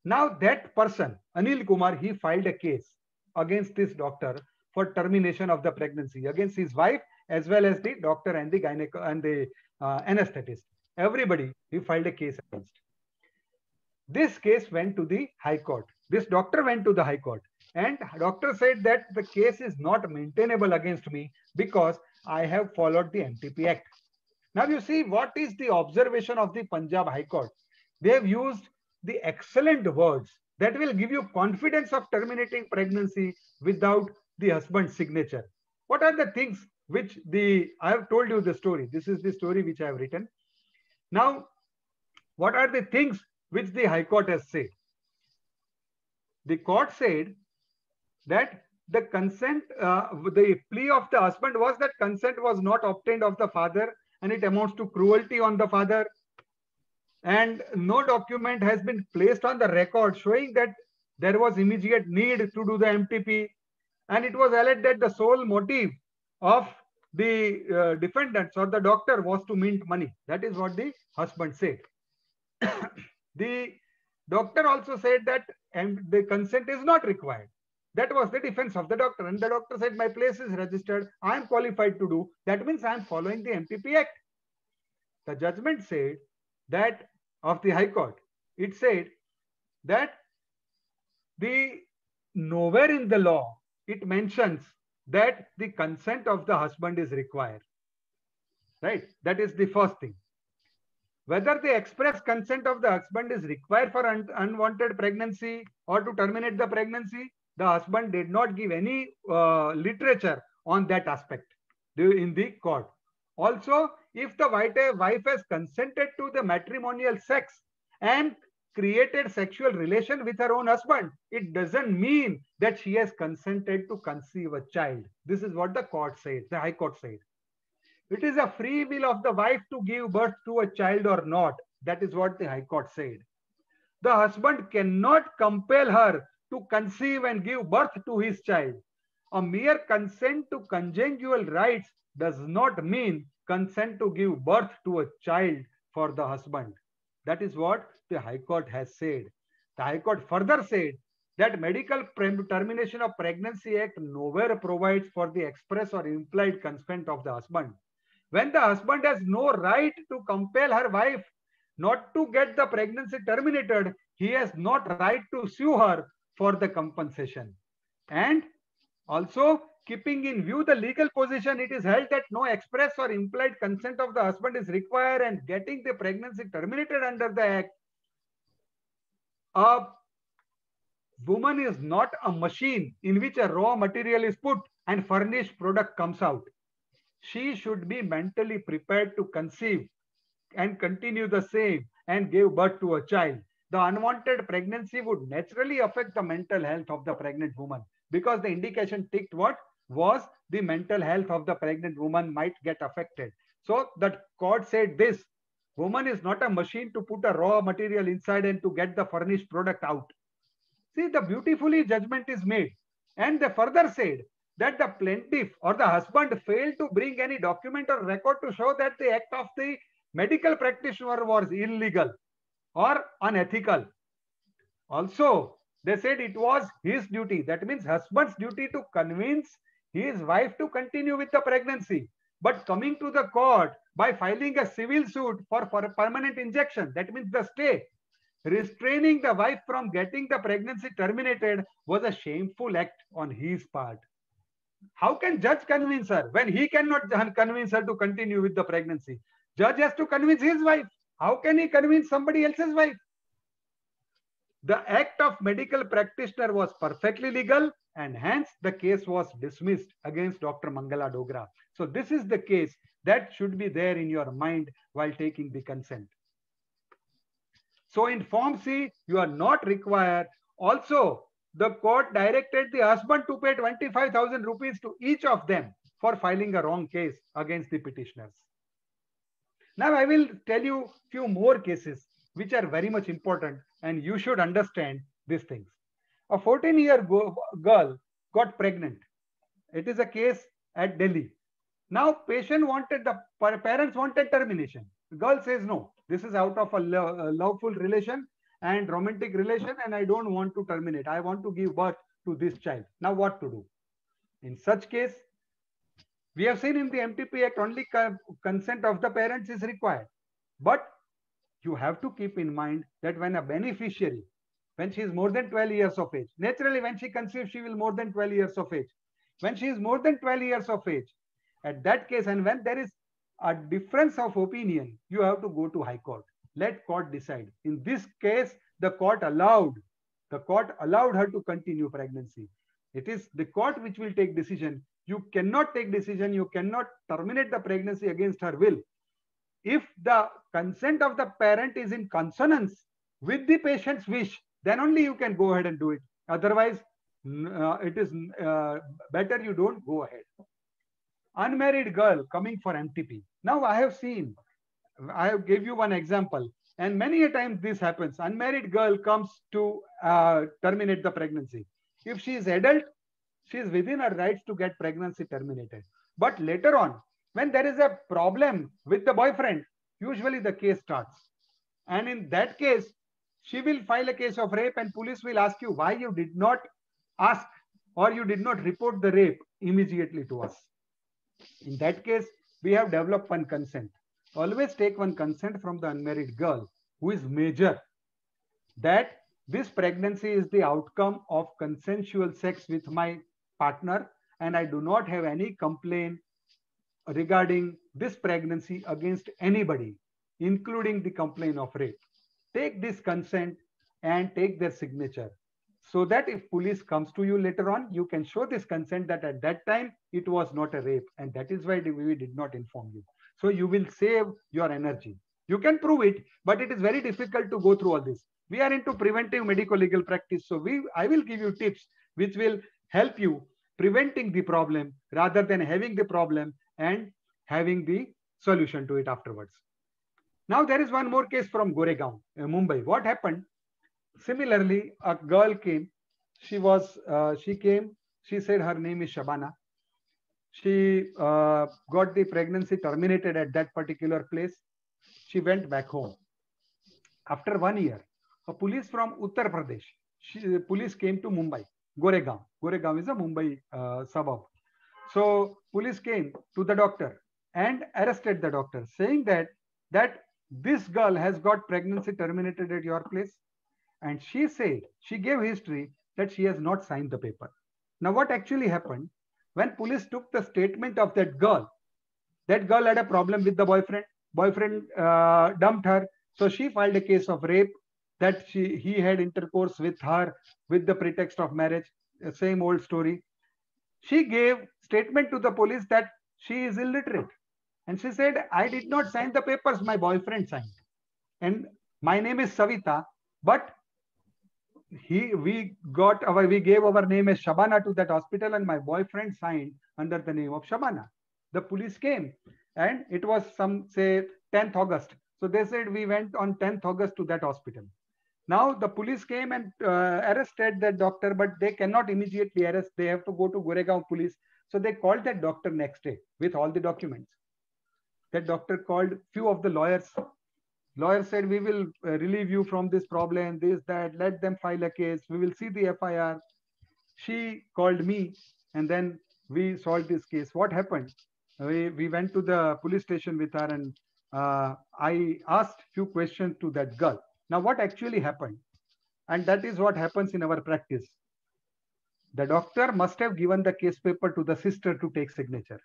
Now that person, Anil Kumar, he filed a case against this doctor for termination of the pregnancy against his wife as well as the doctor and the gynecologist and the anesthetist. Everybody, he filed a case against. This case went to the High Court. This doctor went to the High Court and doctor said that the case is not maintainable against me because I have followed the MTP Act. Now you see what is the observation of the Punjab High Court. They have used the excellent words that will give you confidence of terminating pregnancy without the husband's signature. What are the things which I have told you the story. This is the story which I have written. Now, what are the things which the High Court has said? The court said that the consent, the plea of the husband was that consent was not obtained of the father and it amounts to cruelty on the father. And no document has been placed on the record showing that there was immediate need to do the MTP. And it was alleged that the sole motive of the defendants or the doctor was to mint money. That is what the husband said. The doctor also said that the consent is not required. That was the defense of the doctor. And the doctor said, my place is registered. I am qualified to do. That means I am following the MTP Act. The judgment said that of the High Court, it said that nowhere in the law it mentions that the consent of the husband is required. Right? That is the first thing. Whether the express consent of the husband is required for unwanted pregnancy or to terminate the pregnancy, the husband did not give any literature on that aspect in the court. Also, if the wife has consented to the matrimonial sex and created sexual relation with her own husband, it doesn't mean that she has consented to conceive a child. This is what the court said, the High Court said. It is a free will of the wife to give birth to a child or not. That is what the High Court said. The husband cannot compel her to conceive and give birth to his child. A mere consent to conjugal rights does not mean consent to give birth to a child for the husband. That is what the High Court has said. The High Court further said that Medical Termination of Pregnancy Act nowhere provides for the express or implied consent of the husband. When the husband has no right to compel her wife not to get the pregnancy terminated, he has not right to sue her for the compensation. And also, keeping in view the legal position, it is held that no express or implied consent of the husband is required and getting the pregnancy terminated under the Act a woman is not a machine in which a raw material is put and furnished product comes out. She should be mentally prepared to conceive and continue the same and give birth to a child. The unwanted pregnancy would naturally affect the mental health of the pregnant woman, because the indication ticked what was the mental health of the pregnant woman might get affected. So the court said this: woman is not a machine to put a raw material inside and to get the furnished product out. See, the beautifully judgment is made. And they further said that the plaintiff or the husband failed to bring any document or record to show that the act of the medical practitioner was illegal or unethical. Also, they said it was his duty, that means husband's duty, to convince his wife to continue with the pregnancy. But coming to the court by filing a civil suit for a permanent injection, that means the stay, restraining the wife from getting the pregnancy terminated, was a shameful act on his part. How can judge convince her when he cannot convince her to continue with the pregnancy? Judge has to convince his wife. How can he convince somebody else's wife? The act of medical practitioner was perfectly legal, and hence the case was dismissed against Dr. Mangala Dogra. So this is the case that should be there in your mind while taking the consent. So in Form C, you are not required. Also, the court directed the husband to pay 25,000 rupees to each of them for filing a wrong case against the petitioners. Now I will tell you few more cases which are very much important, and you should understand these things. A 14-year girl got pregnant. It is a case at Delhi. Now patient wanted, the parents wanted termination. The girl says no, this is out of a lawful relation and romantic relation, and I don't want to terminate. I want to give birth to this child. Now what to do? In such case, we have seen in the MTP Act only consent of the parents is required. But you have to keep in mind that when a beneficiary, when she is more than 12 years of age, naturally when she conceives, she will more than 12 years of age. When she is more than 12 years of age, at that case, and when there is a difference of opinion, you have to go to High Court. Let court decide. In this case, the court allowed her to continue pregnancy. It is the court which will take decision. You cannot take decision. You cannot terminate the pregnancy against her will. If the consent of the parent is in consonance with the patient's wish, then only you can go ahead and do it. Otherwise, it is better you don't go ahead. Unmarried girl coming for MTP. Now I have give you one example, and many a times this happens. Unmarried girl comes to terminate the pregnancy. If she is adult, she is within her rights to get pregnancy terminated. But later on, when there is a problem with the boyfriend, usually the case starts. And in that case, she will file a case of rape, and police will ask you why you did not ask or you did not report the rape immediately to us. In that case, we have developed one consent. Always take one consent from the unmarried girl who is major, that this pregnancy is the outcome of consensual sex with my partner, and I do not have any complaint regarding this pregnancy against anybody, including the complaint of rape. Take this consent and take their signature, so that if police comes to you later on, you can show this consent that at that time it was not a rape, and that is why we did not inform you. So you will save your energy. You can prove it, but it is very difficult to go through all this. We are into preventive medical legal practice, so I will give you tips which will help you preventing the problem rather than having the problem and having the solution to it afterwards. Now there is one more case from Goregaon, Mumbai. What happened? Similarly, a girl came. She came. She said her name is Shabana. She got the pregnancy terminated at that particular place. She went back home. After 1 year, a police from Uttar Pradesh, police came to Mumbai, Goregaon. Goregaon is a Mumbai suburb. So police came to the doctor and arrested the doctor, saying that this girl has got pregnancy terminated at your place. And she said, she gave history that she has not signed the paper. Now what actually happened? When police took the statement of that girl had a problem with the boyfriend. Boyfriend dumped her. So she filed a case of rape that he had intercourse with her with the pretext of marriage. Same old story. She gave statement to the police that she is illiterate. And she said, I did not sign the papers, my boyfriend signed. And my name is Savita, but we gave our name as Shabana to that hospital, and my boyfriend signed under the name of Shabana. The police came, and it was some say 10th August. So they said we went on 10th August to that hospital. Now the police came and arrested that doctor, but they cannot immediately arrest. They have to go to Goregaon police. So they called that doctor next day with all the documents. That doctor called few of the lawyers. Lawyer said, we will relieve you from this problem, this, that, let them file a case. We will see the FIR. She called me, and then we solved this case. What happened? We went to the police station with her, and I asked few questions to that girl. Now, what actually happened? And that is what happens in our practice. The doctor must have given the case paper to the sister to take signature.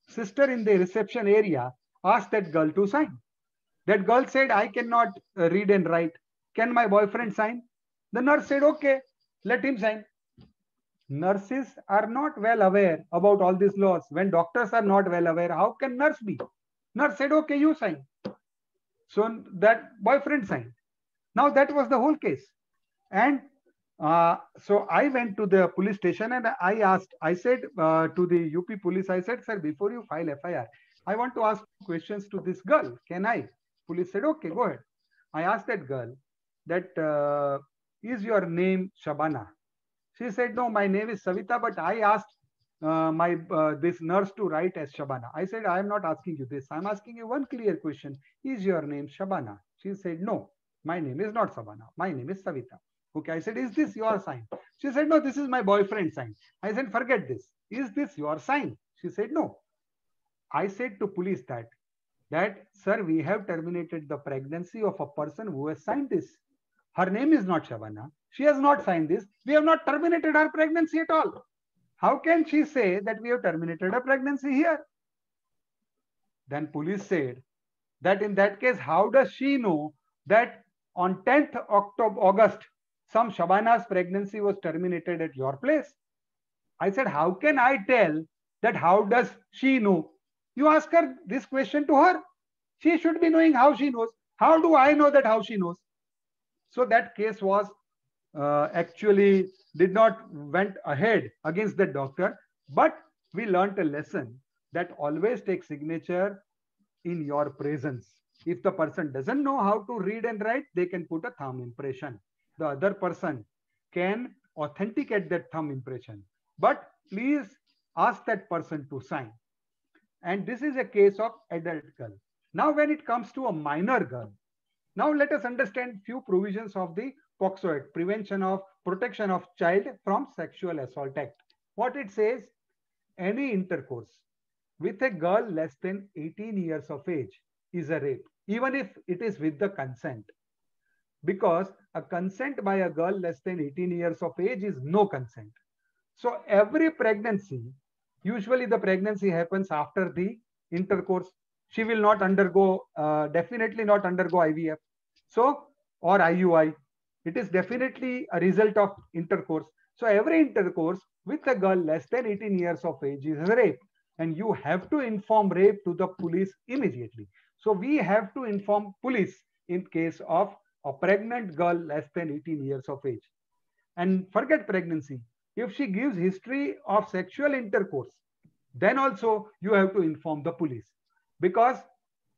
Sister in the reception area asked that girl to sign. That girl said, I cannot read and write. Can my boyfriend sign? The nurse said, okay, let him sign. Nurses are not well aware about all these laws. When doctors are not well aware, how can nurse be? Nurse said, okay, you sign. So that boyfriend signed. Now that was the whole case. And so I went to the police station and I said to the UP police, I said, sir, before you file FIR, I want to ask questions to this girl. Can I? Police said, okay, go ahead. I asked that girl that, is your name Shabana? She said, no, my name is Savita, but I asked this nurse to write as Shabana. I said, I am not asking you this. I'm asking you one clear question. Is your name Shabana? She said, no, my name is not Shabana. My name is Savita. Okay, I said, is this your sign? She said, no, this is my boyfriend's sign. I said, forget this. Is this your sign? She said, no. I said to police that, sir, we have terminated the pregnancy of a person who has signed this. Her name is not Shabana. She has not signed this. We have not terminated her pregnancy at all. How can she say that we have terminated a pregnancy here? Then police said that in that case, how does she know that on 10th August, some Shabana's pregnancy was terminated at your place? I said, how can I tell that? How does she know? You ask her this question to her. She should be knowing how she knows. How do I know that how she knows? So that case was actually did not went ahead against the doctor, but we learned a lesson that always take signature in your presence. If the person doesn't know how to read and write, they can put a thumb impression. The other person can authenticate that thumb impression. But please ask that person to sign. And this is a case of adult girl. Now, when it comes to a minor girl, now let us understand few provisions of the POCSO Act, Prevention of Protection of Child from Sexual Assault Act. What it says, any intercourse with a girl less than 18 years of age is a rape, even if it is with the consent. Because a consent by a girl less than 18 years of age is no consent. So every pregnancy, usually the pregnancy happens after the intercourse. She will not undergo, definitely not undergo IVF. So, or IUI. It is definitely a result of intercourse. So every intercourse with a girl less than 18 years of age is rape. And you have to inform rape to the police immediately. So we have to inform police in case of a pregnant girl less than 18 years of age. And forget pregnancy. If she gives history of sexual intercourse, then also you have to inform the police. Because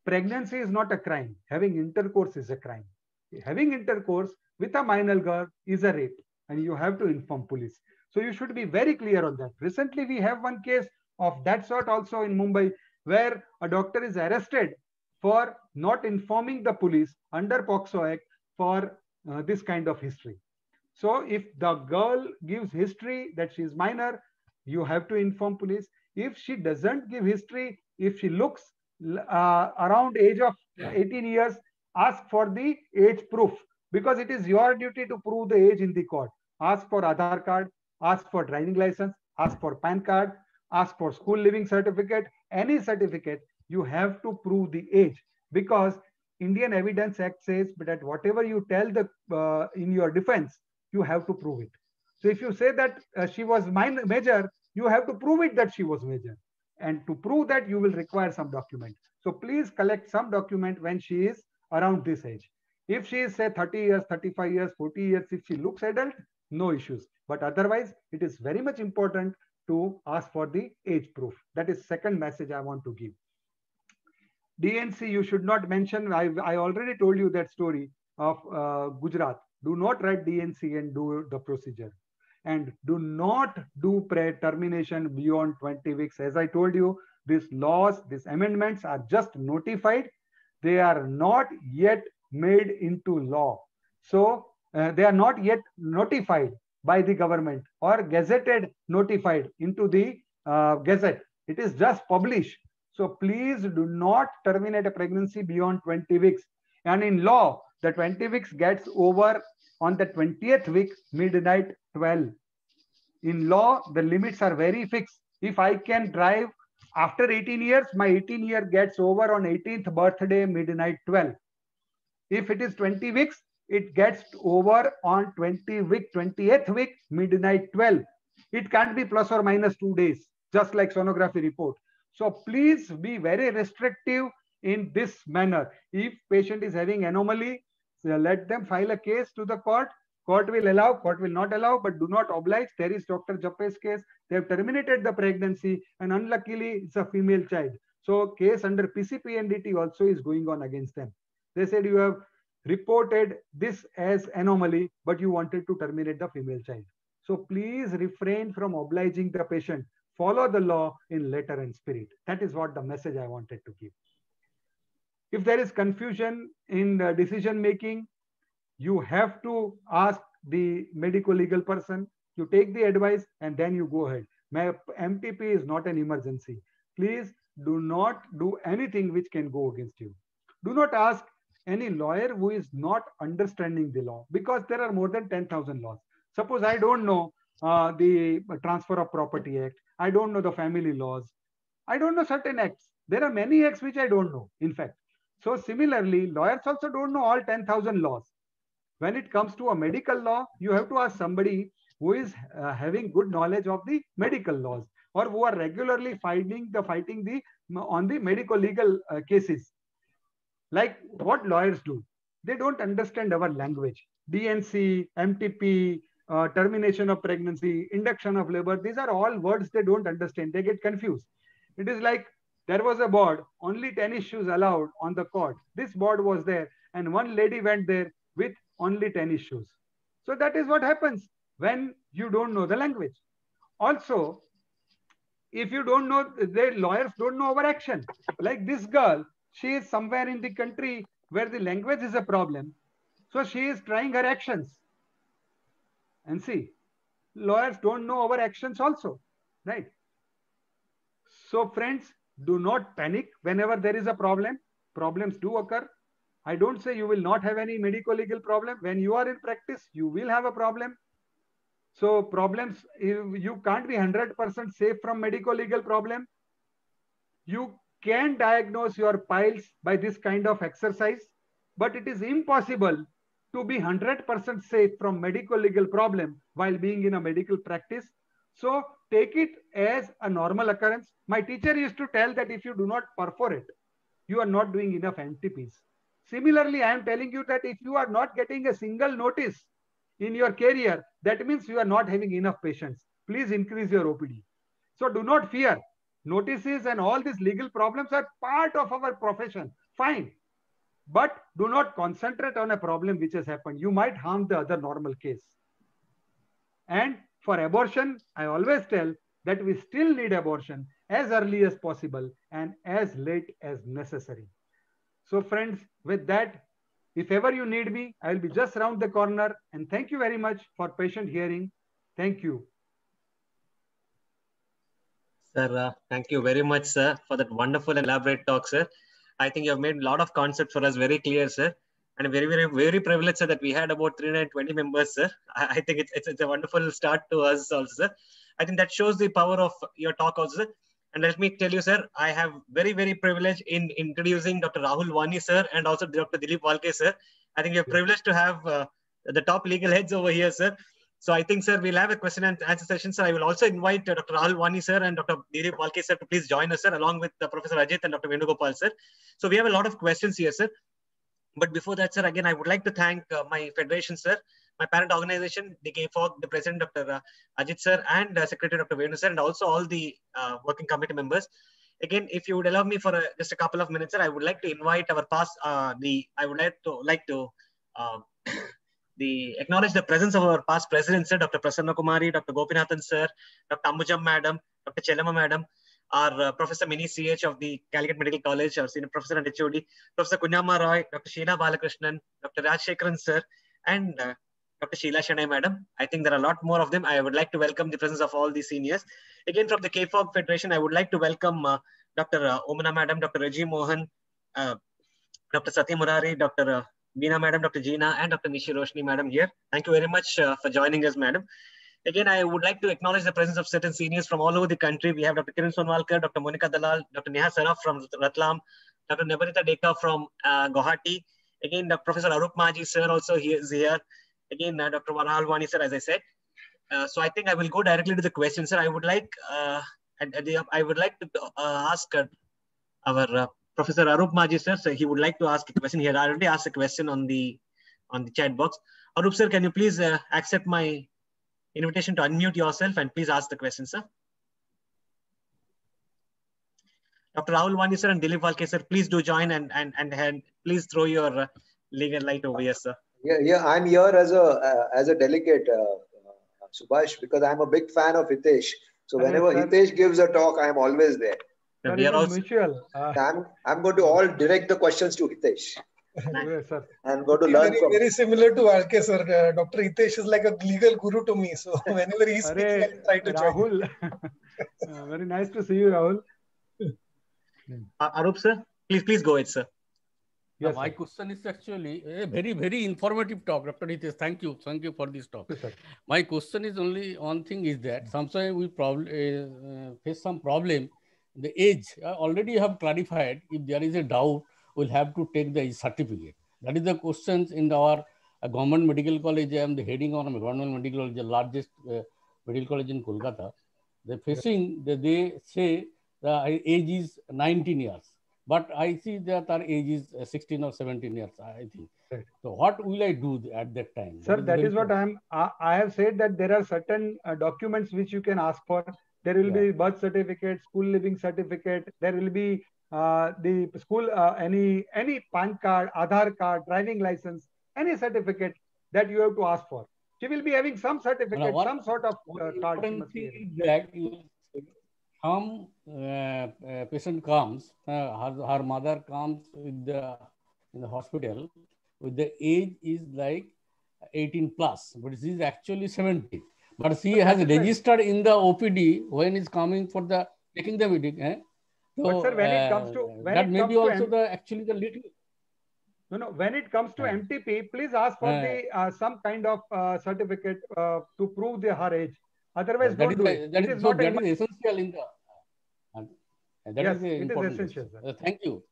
pregnancy is not a crime. Having intercourse is a crime. Having intercourse with a minor girl is a rape, and you have to inform police. So you should be very clear on that. Recently, we have one case of that sort also in Mumbai, where a doctor is arrested for not informing the police under POCSO Act for this kind of history. So if the girl gives history that she is minor, you have to inform police. If she doesn't give history, if she looks around age of 18 years, ask for the age proof, because it is your duty to prove the age in the court. Ask for Aadhaar card, ask for driving license, ask for PAN card, ask for school living certificate, any certificate, you have to prove the age, because Indian Evidence Act says that whatever you tell the in your defense, you have to prove it. So if you say that she was major, you have to prove it that she was major. And to prove that, you will require some document. So please collect some document when she is around this age. If she is, say, 30 years, 35 years, 40 years, if she looks adult, no issues. But otherwise, it is very much important to ask for the age proof. That is second message I want to give. DNC, you should not mention. I already told you that story of Gujarat. Do not write DNC and do the procedure. And do not do termination beyond 20 weeks. As I told you, these laws, these amendments are just notified. They are not yet made into law. So they are not yet notified by the government or gazetted, notified into the gazette. It is just published. So please do not terminate a pregnancy beyond 20 weeks. And in law, the 20 weeks gets over on the 20th week, midnight 12. In law, the limits are very fixed. If I can drive after 18 years, my 18 year gets over on 18th birthday, midnight 12. If it is 20 weeks, it gets over on 20th week, midnight 12. It can't be plus or minus 2 days, just like sonography report. So please be very restrictive in this manner. If patient is having anomaly, let them file a case to the court. Court will allow, court will not allow, but do not oblige. There is Dr. Jappe's case. They have terminated the pregnancy, and unluckily, it's a female child. So case under PCPNDT also is going on against them. They said you have reported this as anomaly, but you wanted to terminate the female child. So please refrain from obliging the patient. Follow the law in letter and spirit. That is what the message I wanted to give. If there is confusion in the decision making, you have to ask the medical legal person. You take the advice and then you go ahead. MTP is not an emergency. Please do not do anything which can go against you. Do not ask any lawyer who is not understanding the law, because there are more than 10,000 laws. Suppose I don't know the Transfer of Property Act. I don't know the family laws. I don't know certain acts. There are many acts which I don't know, in fact. So similarly, lawyers also don't know all 10,000 laws. When it comes to a medical law, you have to ask somebody who is having good knowledge of the medical laws, or who are regularly fighting on the medical legal cases. Like what lawyers do, they don't understand our language. DNC, MTP, termination of pregnancy, induction of labor, these are all words they don't understand. They get confused. It is like there was a board, only 10 issues allowed on the court. This board was there, and one lady went there with only 10 issues. So that is what happens when you don't know the language. Also, if you don't know, the lawyers don't know our action. Like this girl, she is somewhere in the country where the language is a problem. So she is trying her actions. And see, lawyers don't know our actions also, right? So friends, do not panic whenever there is a problem. Problems do occur. I don't say you will not have any medical legal problem. When you are in practice, you will have a problem. So problems, you can't be 100% safe from medical legal problem. You can diagnose your piles by this kind of exercise, but it is impossible to be 100% safe from medical legal problem while being in a medical practice. So take it as a normal occurrence. My teacher used to tell that if you do not perforate, you are not doing enough MTPs. Similarly, I am telling you that if you are not getting a single notice in your career, that means you are not having enough patients. Please increase your OPD. So do not fear. Notices and all these legal problems are part of our profession. Fine. But do not concentrate on a problem which has happened. You might harm the other normal case. And for abortion, I always tell that we still need abortion as early as possible and as late as necessary. So friends, with that, if ever you need me, I will be just around the corner. And thank you very much for patient hearing. Thank you. Sir, thank you very much, sir, for that wonderful and elaborate talk, sir. I think you have made a lot of concepts for us very clear, sir. And very privileged, sir, that we had about 320 members, sir. I think it's a wonderful start to us also, sir. I think that shows the power of your talk also, sir. And let me tell you, sir, I have very, very privileged in introducing Dr. Rahul Wani, sir, and also Dr. Dilip Walke, sir. I think we are privileged to have the top legal heads over here, sir. So I think, sir, we'll have a question and answer session, sir. I will also invite Dr. Rahul Wani, sir, and Dr. Dilip Walke, sir, to please join us, sir, along with Professor Ajit and Dr. Venugopal, sir. So we have a lot of questions here, sir. But before that, sir, again, I would like to thank my federation, sir, my parent organization, the KFOG, the president, Dr. Ajit, sir, and Secretary Dr. Venu, sir, and also all the working committee members. Again, if you would allow me for just a couple of minutes, sir, I would like to invite our past, I would like to acknowledge the presence of our past presidents, sir, Dr. Prasanna Kumari, Dr. Gopinathan, sir, Dr. Ambujam, madam, Dr. Chelama, madam, our Professor Mini CH of the Calicut Medical College, our senior professor and HOD, Professor Kunyama Roy, Dr. Sheena Balakrishnan, Dr. Rajshekharan, sir, and Dr. Sheila Shanai, madam. I think there are a lot more of them. I would like to welcome the presence of all the seniors. Again, from the KFOG Federation, I would like to welcome Dr. Omana, madam, Dr. Raji Mohan, Dr. Satya Murari, Dr. Meena, madam, Dr. Jeena, and Dr. Nishi Roshni, madam, here. Thank you very much for joining us, madam. Again, I would like to acknowledge the presence of certain seniors from all over the country. We have Dr. Kiran Sonwalkar, Dr. Monica Dalal, Dr. Neha Saraf from Ratlam, Dr. Nabarita Deka from Guwahati. Again, Professor Arup Maji, sir, also is here. Again, Dr. Rahul Wani, sir, as I said. So I think I will go directly to the question, sir. I would like to ask our Professor Arup Maji, sir. So he would like to ask a question. He had already asked a question on the chat box. Arup, sir, can you please accept my invitation to unmute yourself and please ask the question, sir. Dr. Rahul Wani, sir, and Dilip Walke, sir, please do join and please throw your legal light over here, sir. Yeah, I'm here as a delegate, Subhash, because I'm a big fan of Hitesh. So whenever Hitesh gives a talk, I'm always there. We are also mutual. I'm going to all direct the questions to Hitesh. Sir. I'm going to learn from. Very similar to Walke, sir. Dr. Hitesh is like a legal guru to me. So whenever he speaks, I try to Rahul. Very nice to see you, Rahul. Arup, sir, please go ahead, sir. Yes, my question is actually a very, very informative talk, Dr. Hitesh. Thank you for this talk. Yes, my question is only one thing is that sometimes we probably face some problem. The age, already have clarified, if there is a doubt, we'll have to take the certificate. That is the questions in our government medical college. I am the heading on a government medical college, the largest medical college in Kolkata. They're facing, they say the age is 19 years. But I see that our age is 16 or 17 years, I think. Right. So what will I do at that time? Sir, that is what I have said, that there are certain documents which you can ask for. There will be birth certificate, school living certificate. There will be the school, any PAN card, Aadhaar card, driving license, any certificate that you have to ask for. She will be having some certificate, some sort of card. Some patient comes, her mother comes with in the hospital with the age is like 18 plus, but she is actually 17. But she has registered in the OPD when is coming for the taking the meeting. So, but sir, when it comes to that may be also the actually the little. No. When it comes to MTP, please ask for the some kind of certificate to prove her age. Otherwise, don't do it. That is essential in the. That yes, is it is essential. Thank you.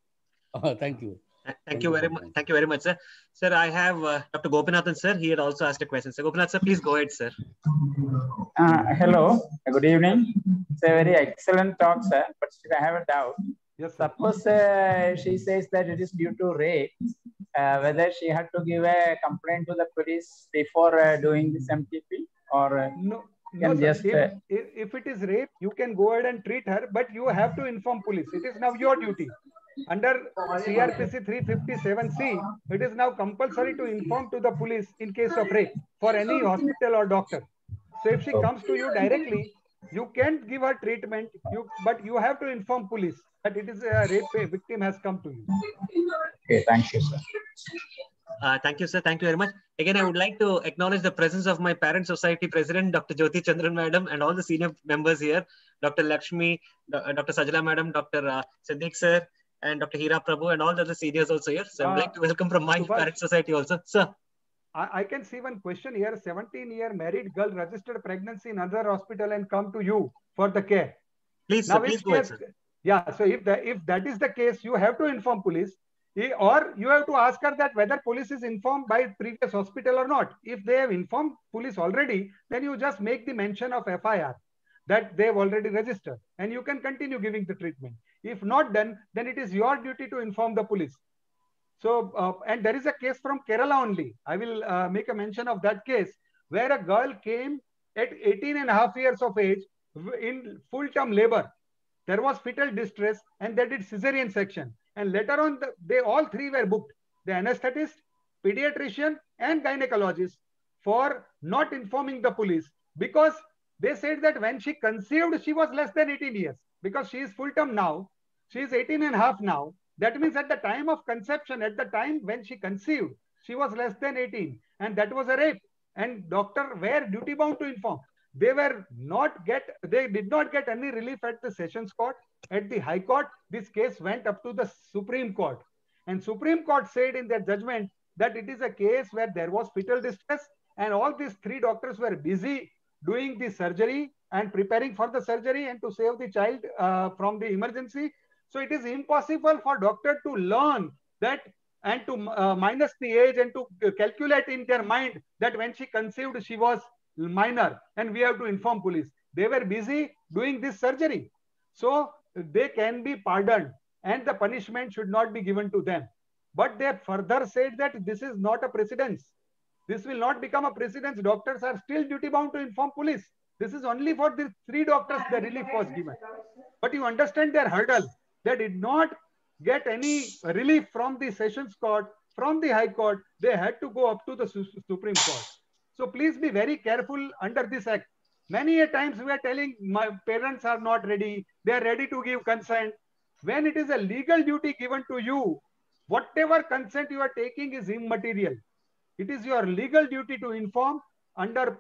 Thank you. Thank you very much. Thank you very much, sir. Sir, I have Dr. Gopinathan, sir. He had also asked a question. Sir, Gopinath, sir, please go ahead, sir. Hello. Good evening. It's a very excellent talk, sir. But still, I have a doubt. Yes, sir. Suppose she says that it is due to rape. Whether she had to give a complaint to the police before doing this MTP, or no. No, just, if it is rape, you can go ahead and treat her, but you have to inform police. It is now your duty. Under CRPC 357C, it is now compulsory to inform to the police in case of rape for any hospital or doctor. So if she comes to you directly, you can't give her treatment, but you have to inform police that it is a rape victim has come to you. Okay, thank you, sir. Thank you, sir. Thank you very much. Again, I would like to acknowledge the presence of my Parent Society President, Dr. Jyoti Chandran Madam, and all the senior members here, Dr. Lakshmi, Dr. Sajala Madam, Dr. Siddiq Sir, and Dr. Hira Prabhu, and all the other seniors also here. So I would like to welcome from my Parent Society also. Sir. I can see one question here. 17-year married girl registered pregnancy in another hospital and come to you for the care. Please, now, sir, please go ahead, sir. Yeah, so if that is the case, you have to inform police, or you have to ask her that whether police is informed by previous hospital or not. If they have informed police already, then you just make the mention of FIR that they have already registered, and you can continue giving the treatment. If not done, then it is your duty to inform the police. So, and there is a case from Kerala only. I will make a mention of that case where a girl came at 18.5 years of age in full-term labor. There was fetal distress and they did cesarean section. And later on, they all three were booked. The anesthetist, pediatrician, and gynecologist for not informing the police, because they said that when she conceived, she was less than 18 years. Because she is full-term now, she is 18.5 now. That means at the time of conception, at the time when she conceived, she was less than 18. And that was a rape. And doctor were duty bound to inform. They did not get any relief at the Sessions Court. At the High Court, this case went up to the Supreme Court. And Supreme Court said in their judgment that it is a case where there was fetal distress and all these three doctors were busy doing the surgery and preparing for the surgery and to save the child from the emergency. So it is impossible for doctor to learn that and to minus the age and to calculate in their mind that when she conceived, she was minor and we have to inform police. They were busy doing this surgery. So they can be pardoned and the punishment should not be given to them. But they further said that this is not a precedence. This will not become a precedence. Doctors are still duty bound to inform police. This is only for the three doctors the relief was given. But you understand their hurdle. They did not get any relief from the Sessions Court, from the High Court. They had to go up to the Supreme Court. So please be very careful under this act. Many a times we are telling my parents are not ready. They are ready to give consent. When it is a legal duty given to you, whatever consent you are taking is immaterial. It is your legal duty to inform under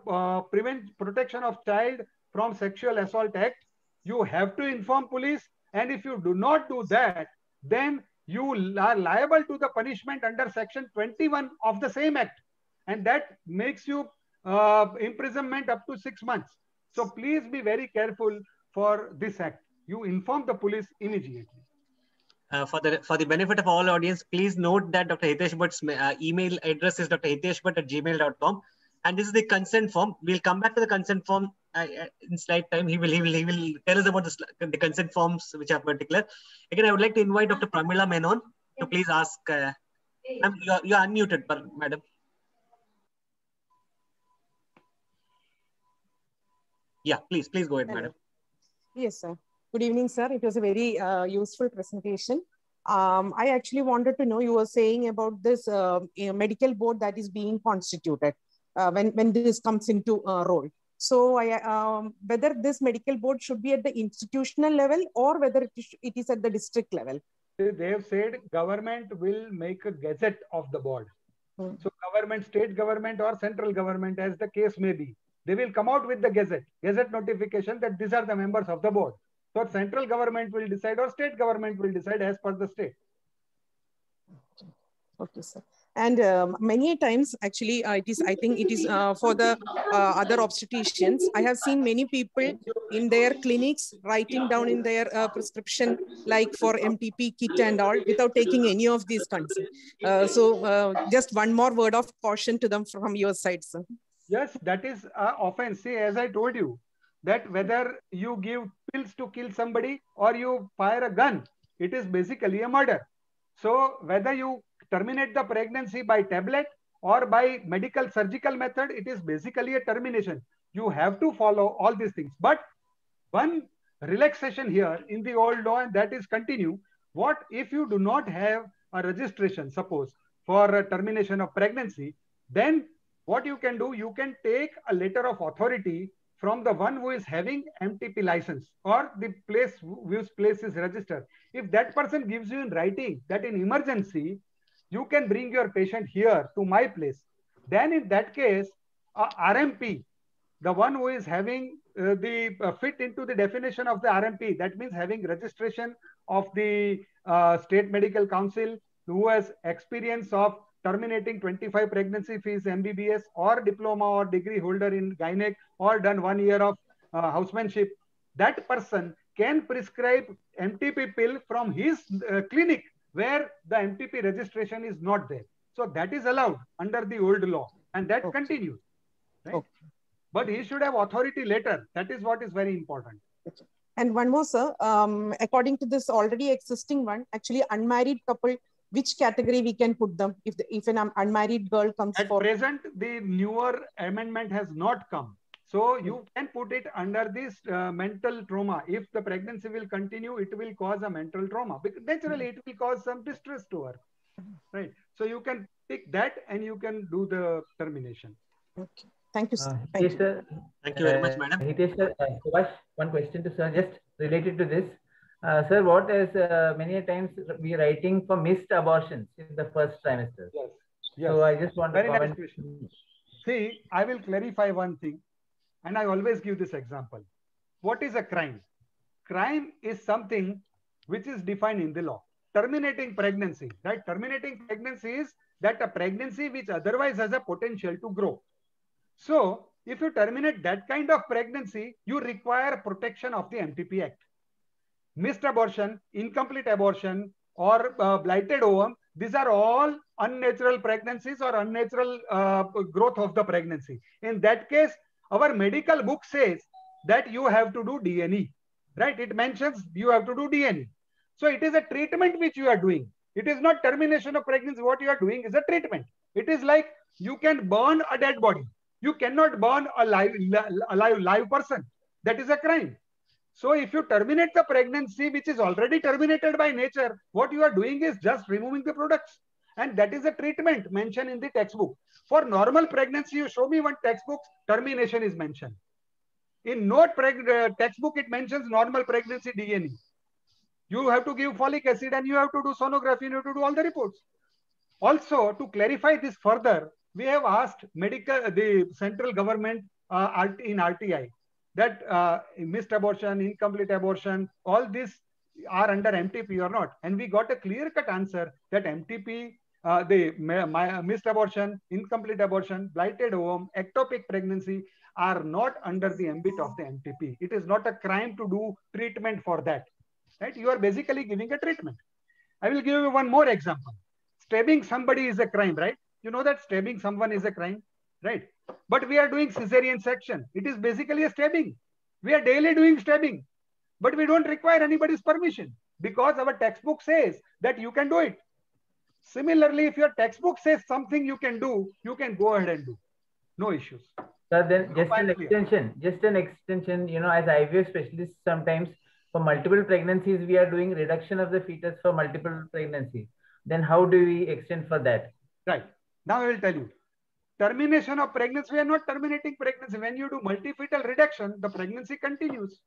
Protection of Child from Sexual Assault Act. You have to inform police. And if you do not do that, then you are liable to the punishment under Section 21 of the same act. And that makes you imprisonment up to 6 months. So please be very careful for this act. You inform the police immediately. For the benefit of all audience, please note that Dr. Hitesh Bhatt's email address is drhiteshbhatt@gmail.com. And this is the consent form. We'll come back to the consent form in slight time. He will tell us about the consent forms which are particular. Again, I would like to invite Dr. Pramila Menon to please ask. You're unmuted, madam. Yeah, please go ahead, madam. Yes, sir. Good evening, sir. It was a very useful presentation. I actually wanted to know, you were saying about this medical board that is being constituted when this comes into role. So whether this medical board should be at the institutional level or whether it is at the district level? They have said government will make a gazette of the board. So government, state government or central government, as the case may be, they will come out with the gazette notification that these are the members of the board. So central government will decide or state government will decide as per the state. Okay, sir. And many times, actually, I think it is for the other obstetricians. I have seen many people in their clinics writing down in their prescription, like for MTP kit and all, without taking any of these consent. So just one more word of caution to them from your side, sir. Yes, that is offense. See, as I told you, that whether you give pills to kill somebody or you fire a gun, it is basically a murder. So whether you terminate the pregnancy by tablet or by medical surgical method, it is basically a termination. You have to follow all these things. But one relaxation here in the old law, and that is continue. What if you do not have a registration, suppose, for a termination of pregnancy, then what you can do, you can take a letter of authority from the one who is having MTP license or the place whose place is registered. If that person gives you in writing that in emergency, you can bring your patient here to my place, then in that case, RMP, the one who is having fit into the definition of the RMP, that means having registration of the State Medical Council, who has experience of terminating 25 pregnancy fees, MBBS or diploma or degree holder in gynec or done 1 year of housemanship, that person can prescribe MTP pill from his clinic where the MTP registration is not there. So that is allowed under the old law, and that continues. Right? But he should have authority later. That is what is very important. And one more, sir. According to this already existing one, actually unmarried couple, which category we can put them if an unmarried girl comes at present, the newer amendment has not come. So you can put it under this mental trauma. If the pregnancy will continue, it will cause a mental trauma. Because naturally, it will cause some distress to her. Right. So you can pick that and you can do the termination. Okay. Thank you, sir. Thank you. Sir. Thank you very much, madam. Hitesh sir, Subhash, one question to sir, just related to this. Sir, what is many times we writing for missed abortions in the first trimester? Yes. Yes. So I just want to comment. Nice question. See, I will clarify one thing. And I always give this example. What is a crime? Crime is something which is defined in the law. Terminating pregnancy, right? Terminating pregnancy is that a pregnancy which otherwise has a potential to grow. So, if you terminate that kind of pregnancy, you require protection of the MTP Act. Missed abortion, incomplete abortion, or blighted ovum, these are all unnatural pregnancies or unnatural growth of the pregnancy. In that case, our medical book says that you have to do D&E, right? It mentions you have to do D&E. So it is a treatment which you are doing. It is not termination of pregnancy. What you are doing is a treatment. It is like you can burn a dead body. You cannot burn a live person. That is a crime. So if you terminate the pregnancy, which is already terminated by nature, what you are doing is just removing the products. And that is a treatment mentioned in the textbook. For normal pregnancy, you show me one textbook, termination is mentioned. In no textbook, it mentions normal pregnancy D&E. You have to give folic acid and you have to do sonography and you have to do all the reports. Also, to clarify this further, we have asked the central government in RTI that missed abortion, incomplete abortion, all these are under MTP or not. And we got a clear-cut answer that MTP, the missed abortion, incomplete abortion, blighted ovum, ectopic pregnancy are not under the ambit of the MTP. It is not a crime to do treatment for that. Right? You are basically giving a treatment. I will give you one more example. Stabbing somebody is a crime, right? You know that stabbing someone is a crime, right? But we are doing cesarean section. It is basically a stabbing. We are daily doing stabbing, but we don't require anybody's permission because our textbook says that you can do it. Similarly, if your textbook says something you can do, you can go ahead and do. No issues. So then just an extension, you know, as IVF specialists, sometimes for multiple pregnancies, we are doing reduction of the fetus for multiple pregnancies. Then how do we extend for that? Right. Now I will tell you. Termination of pregnancy, we are not terminating pregnancy. When you do multifetal reduction, the pregnancy continues.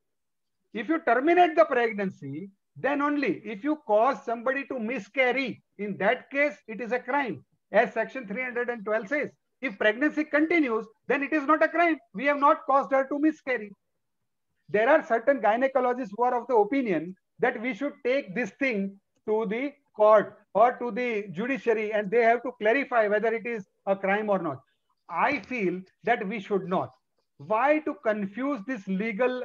If you terminate the pregnancy, then only if you cause somebody to miscarry, in that case, it is a crime. As section 312 says, if pregnancy continues, then it is not a crime. We have not caused her to miscarry. There are certain gynecologists who are of the opinion that we should take this thing to the court or to the judiciary and they have to clarify whether it is a crime or not. I feel that we should not. Why to confuse this legal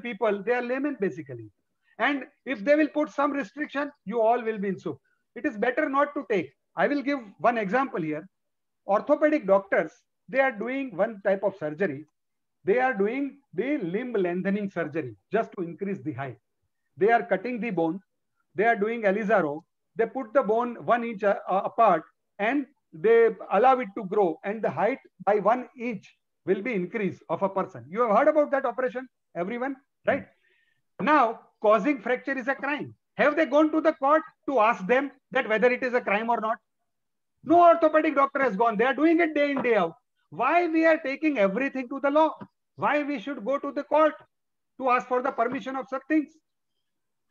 people? They are laymen basically. And if they will put some restriction, you all will be in soup. It is better not to take. I will give one example here. Orthopedic doctors, they are doing one type of surgery. They are doing the limb lengthening surgery just to increase the height. They are cutting the bone. They are doing Alizaro. They put the bone 1 inch apart and they allow it to grow and the height by 1 inch will be increase of a person. You have heard about that operation, everyone, right? Now, causing fracture is a crime. Have they gone to the court to ask them that whether it is a crime or not? No orthopedic doctor has gone. They are doing it day in, day out. Why we are taking everything to the law? Why we should go to the court to ask for the permission of such things?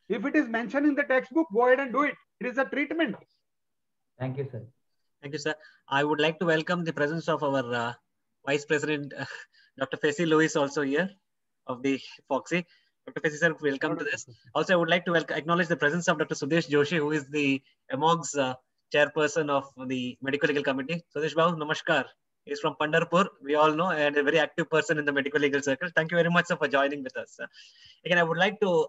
If it is mentioned in the textbook, go ahead and do it. It is a treatment. Thank you, sir. Thank you, sir. I would like to welcome the presence of our Vice President, Dr. Fessy Lewis, also here of the FOGSI. Dr. Fessy, sir, welcome to this. Also, I would like to acknowledge the presence of Dr. Sudesh Joshi, who is the AMOG's chairperson of the Medical Legal Committee. Sudesh Babu, namaskar. He's from Pandharpur, we all know, and a very active person in the medical legal circle. Thank you very much, sir, for joining with us. Again, I would like to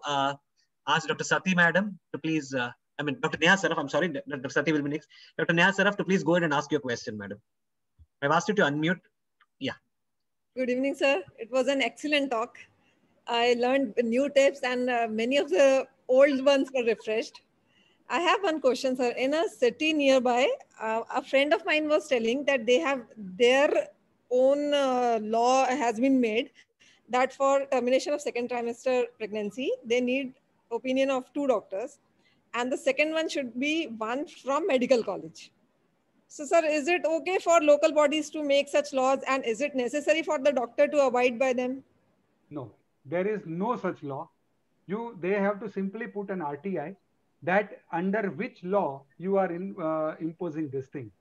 ask Dr. Sati Madam to please, Dr. Neha Saraf, I'm sorry, Dr. Sati will be next. Dr. Neha Saraf to please go ahead and ask your question, madam. I've asked you to unmute. Yeah. Good evening, sir. It was an excellent talk. I learned new tips and many of the old ones were refreshed. I have one question, sir. In a city nearby, a friend of mine was telling that they have their own law has been made that for termination of second trimester pregnancy, they need opinion of 2 doctors. And the second one should be one from medical college. So, sir, is it okay for local bodies to make such laws, and is it necessary for the doctor to abide by them? No, there is no such law. They have to simply put an RTI that under which law you are imposing this thing.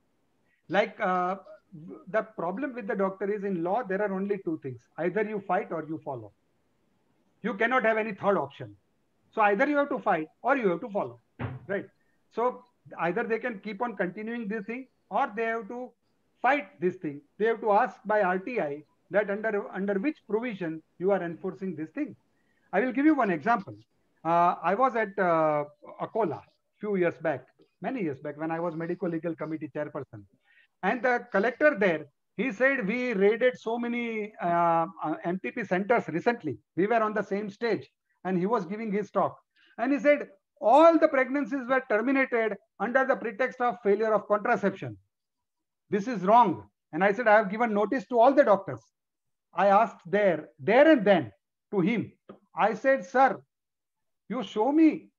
Like the problem with the doctor is in law, there are only 2 things. Either you fight or you follow. You cannot have any third option. So either you have to fight or you have to follow, right? So either they can keep on continuing this thing or they have to fight this thing. They have to ask by RTI that under which provision you are enforcing this thing. I will give you one example. I was at Akola few years back, many years back, when I was medical legal committee chairperson. And the collector there, he said, we raided so many MTP centers recently. We were on the same stage and he was giving his talk. And he said, all the pregnancies were terminated under the pretext of failure of contraception. This is wrong. And I said, I have given notice to all the doctors. I asked there and then to him, I said, sir, you show me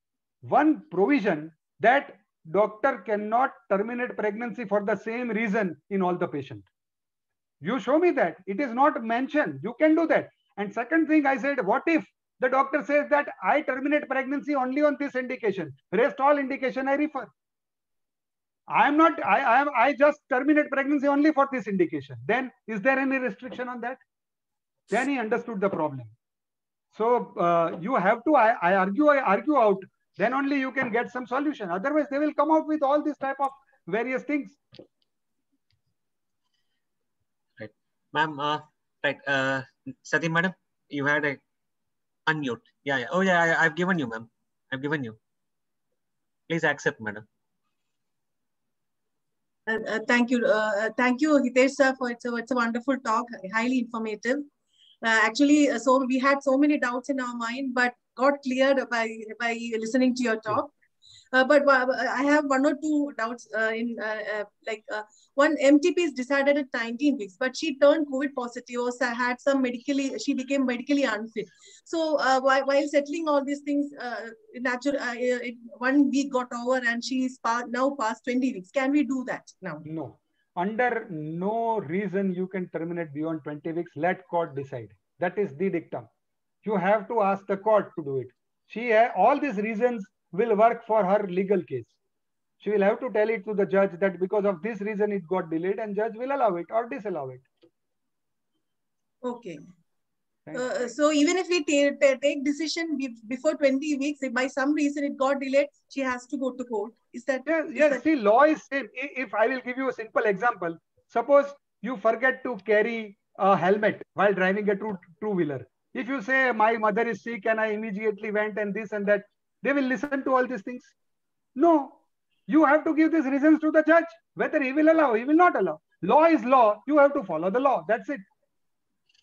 one provision that doctor cannot terminate pregnancy for the same reason in all the patients. You show me that. It is not mentioned. You can do that. And second thing, I said, what if the doctor says that I terminate pregnancy only on this indication, rest all indication I refer. I just terminate pregnancy only for this indication. Then is there any restriction on that? Then he understood the problem. So you have to, I argue out, then only you can get some solution. Otherwise they will come out with all this type of various things. Right. Ma'am, right. Sati madam, you had a unmute. Yeah. Oh yeah, I've given you, ma'am. I've given you. Please accept, madam. Thank you, Hitesh sir, for it's a wonderful talk, highly informative. Actually, so we had so many doubts in our mind, but got cleared by listening to your talk. But I have 1 or 2 doubts. One MTP is decided at 19 weeks, but she turned COVID positive or had some she became medically unfit. So while settling all these things, 1 week got over and she is now past 20 weeks. Can we do that now? No. Under no reason you can terminate beyond 20 weeks. Let court decide. That is the dictum. You have to ask the court to do it. All these reasons will work for her legal case. She will have to tell it to the judge that because of this reason it got delayed, and judge will allow it or disallow it. Okay. So even if we take decision before 20 weeks, if by some reason it got delayed, she has to go to court. Is that? Yes. See, law is same. If I will give you a simple example, suppose you forget to carry a helmet while driving a two-wheeler. If you say my mother is sick and I immediately went and this and that, they will listen to all these things. No, you have to give these reasons to the judge, whether he will allow, he will not allow. Law is law. You have to follow the law. That's it.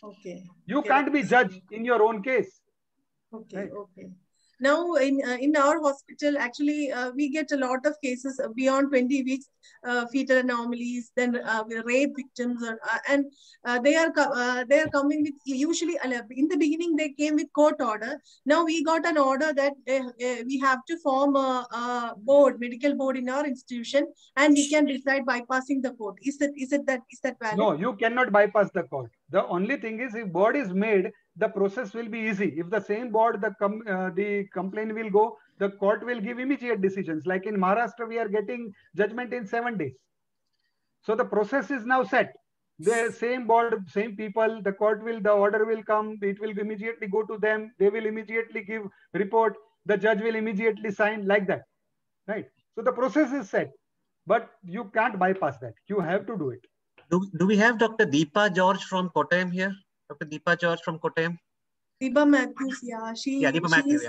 Okay. You can't be judged in your own case. Okay. Right. Okay. Now, in our hospital, actually, we get a lot of cases beyond 20 weeks, fetal anomalies, then rape victims, and they are coming with, usually in the beginning they came with court order. Now we got an order that we have to form a medical board in our institution, and we can decide bypassing the court. Is that valid? No, you cannot bypass the court. The only thing is, if board is made, the process will be easy. If the same board, the complaint will go, the court will give immediate decisions. Like in Maharashtra, we are getting judgment in 7 days. So the process is now set. The same board, same people, the order will come, it will immediately go to them. They will immediately give report. The judge will immediately sign, like that, right? So the process is set, but you can't bypass that. You have to do it. Do we have Dr. Deepa George from Kottayam here? Dr. Deepa George from Kottayam? Deepa Matthews, yeah. Deepa Matthews,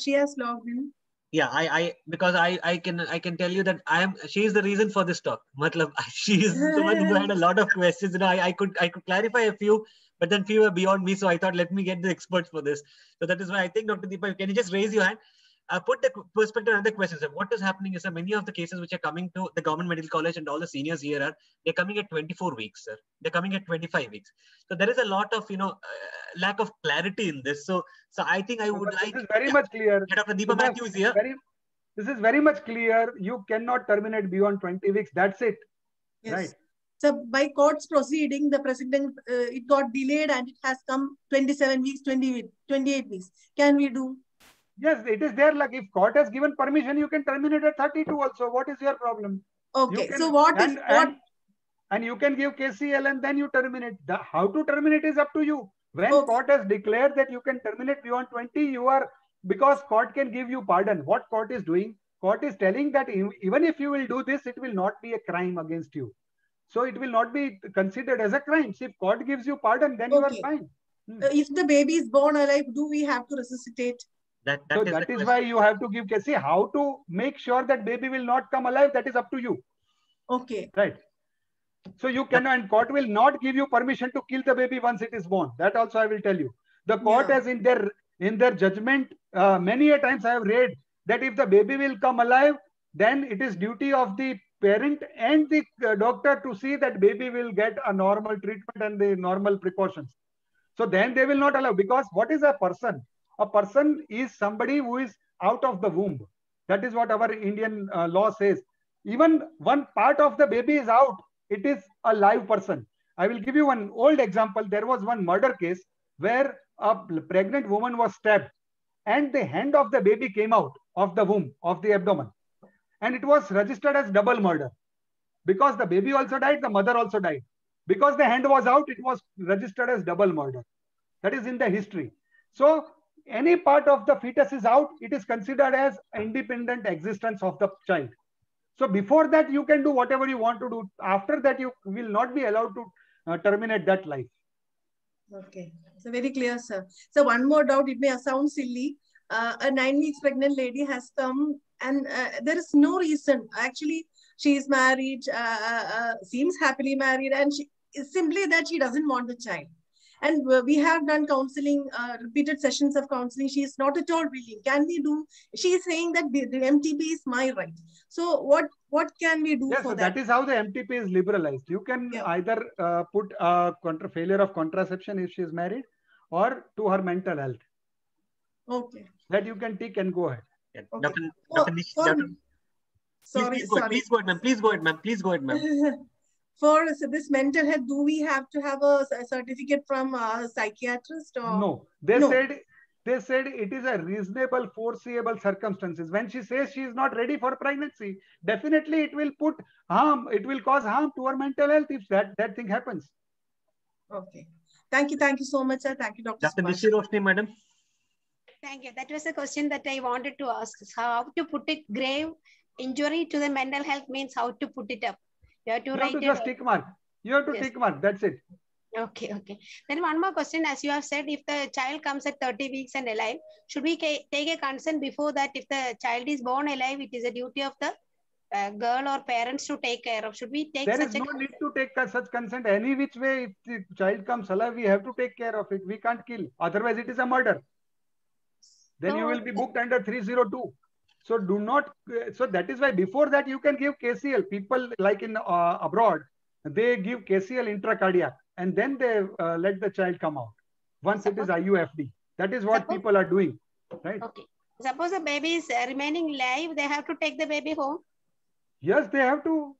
she has logged in. Yeah, because I can tell you that she is the reason for this talk. Matlab, she is the one who had a lot of questions. You know, I could clarify a few, but then few were beyond me. So I thought, let me get the experts for this. So that is why I think, Dr. Deepa, can you just raise your hand? Put the perspective on other questions. What is happening is that many of the cases which are coming to the government medical college and all the seniors here they're coming at 24 weeks, sir. They're coming at 25 weeks. So there is a lot of, lack of clarity in this. So I think I would like. This is very much clear. Dr. Deepa Matthews here. This is very much clear. You cannot terminate beyond 20 weeks. That's it. Yes. Right. So by court's proceeding, the president, it got delayed and it has come 27 weeks, 28 weeks. Can we do? Yes, it is there. Like if court has given permission, you can terminate at 32 also. What is your problem? Okay. Can, so what and you can give KCL and then you terminate. How to terminate is up to you. When court has declared that you can terminate beyond 20, because court can give you pardon. What court is doing? Court is telling that even if you will do this, it will not be a crime against you. So it will not be considered as a crime. So if court gives you pardon, then you are fine. If the baby is born alive, do we have to resuscitate? That is why you have to give KC. How to make sure that baby will not come alive, that is up to you. Okay. Right. So you cannot, and court will not give you permission to kill the baby once it is born. That also I will tell you. The court has in their judgment, many a times I have read that if the baby will come alive, then it is duty of the parent and the doctor to see that baby will get a normal treatment and the normal precautions. So then they will not allow, because what is a person? A person is somebody who is out of the womb. That is what our Indian law says. Even one part of the baby is out, it is a live person. I will give you one old example. There was one murder case where a pregnant woman was stabbed and the hand of the baby came out of the womb, of the abdomen. And it was registered as double murder. Because the baby also died, the mother also died. Because the hand was out, it was registered as double murder. That is in the history. So any part of the fetus is out, it is considered as independent existence of the child. So before that, you can do whatever you want to do. After that, you will not be allowed to terminate that life. Okay. So very clear, sir. So one more doubt, it may sound silly. A 9 weeks pregnant lady has come and there is no reason. Actually, she is married, seems happily married, and she is simply that she doesn't want the child. And we have done counseling, repeated sessions of counseling. She is not at all willing. Can we do? She is saying that the MTP is my right. So what can we do for that? That is how the MTP is liberalized. You can either put a failure of contraception if she is married, or to her mental health. Okay. That you can take and go ahead. Okay. Please go ahead, ma'am. For this mental health, do we have to have a certificate from a psychiatrist? Or? No. They said it is a reasonable, foreseeable circumstances. When she says she is not ready for pregnancy, definitely it will put harm. It will cause harm to her mental health if that thing happens. Okay. Thank you so much, sir. Thank you, Dr. Nishi Roshni, madam. Thank you. That was a question that I wanted to ask. How to put it? Grave injury to the mental health means how to put it up. You have to just tick mark. You have to tick mark. That's it. Okay. Then one more question. As you have said, if the child comes at 30 weeks and alive, should we take a consent before that? If the child is born alive, it is a duty of the girl or parents to take care of. Should we take There is no need to take such consent. Any which way, if the child comes alive, we have to take care of it. We can't kill. Otherwise, it is a murder. Then you will be booked under 302. So do not. So that is why before that you can give KCL. People like in abroad, they give KCL intracardiac and then they let the child come out. Once it is IUFD, that is what people are doing, right? Okay. Suppose the baby is remaining live, they have to take the baby home. Yes, they have to.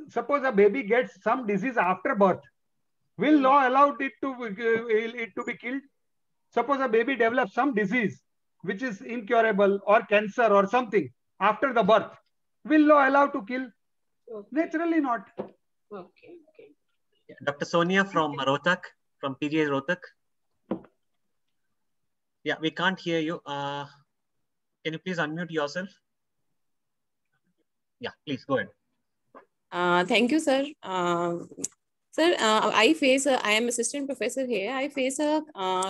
Suppose a baby gets some disease after birth, will law allow it to be killed? Suppose a baby develops some disease which is incurable or cancer or something after the birth, will law allow to kill? Okay. Naturally not. Okay. Yeah. Dr. Sonia from Rohtak, from PGI Rohtak. Yeah, we can't hear you. Can you please unmute yourself? Yeah, please go ahead. Thank you, sir. Sir, I am assistant professor here. I face a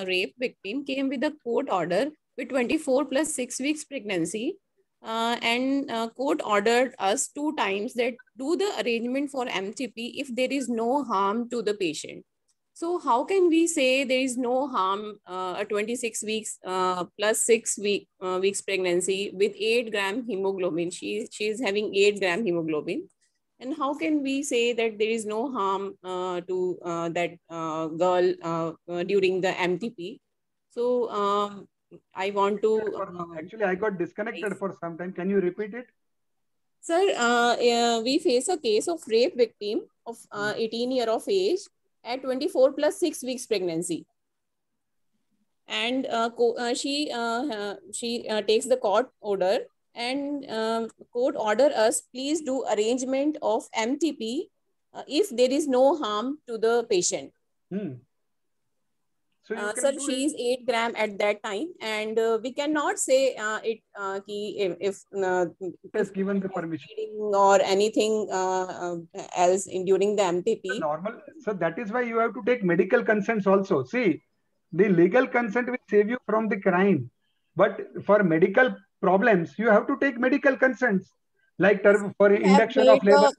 rape victim, came with a court order with 24 plus 6 weeks pregnancy. And court ordered us 2 times that do the arrangement for MTP if there is no harm to the patient. So how can we say there is no harm, a 26 weeks plus 6 weeks pregnancy with 8 gram hemoglobin? She is having 8 gram hemoglobin. And how can we say that there is no harm to that girl during the MTP? So I want to... Actually, I got disconnected for some time. Can you repeat it? Sir, we face a case of rape victim of 18 years of age at 24 plus 6 weeks pregnancy. And she takes the court order, and court order us, please do arrangement of MTP if there is no harm to the patient. So sir, she is 8 gram at that time, and we cannot say if has given the permission or anything else during the MTP. Normal. So that is why you have to take medical consents also. See, the legal consent will save you from the crime, but for medical problems, you have to take medical consents, like for induction of labor.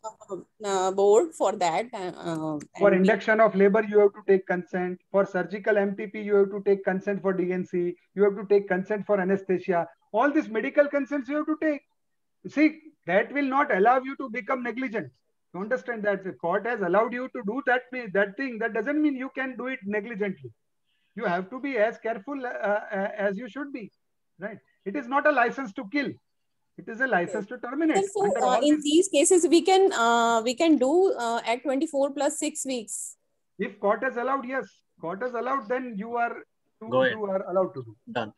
Board for that. For induction of labor, you have to take consent. For surgical MTP, you have to take consent. For DNC, you have to take consent for anesthesia. All these medical consents you have to take. See, that will not allow you to become negligent. You understand that the court has allowed you to do that thing. That doesn't mean you can do it negligently. You have to be as careful as you should be, right? It is not a license to kill. It is a license to terminate. So, in these cases, we can do at 24 plus 6 weeks. If court has allowed, yes. Court has allowed, then you are allowed to do. Done.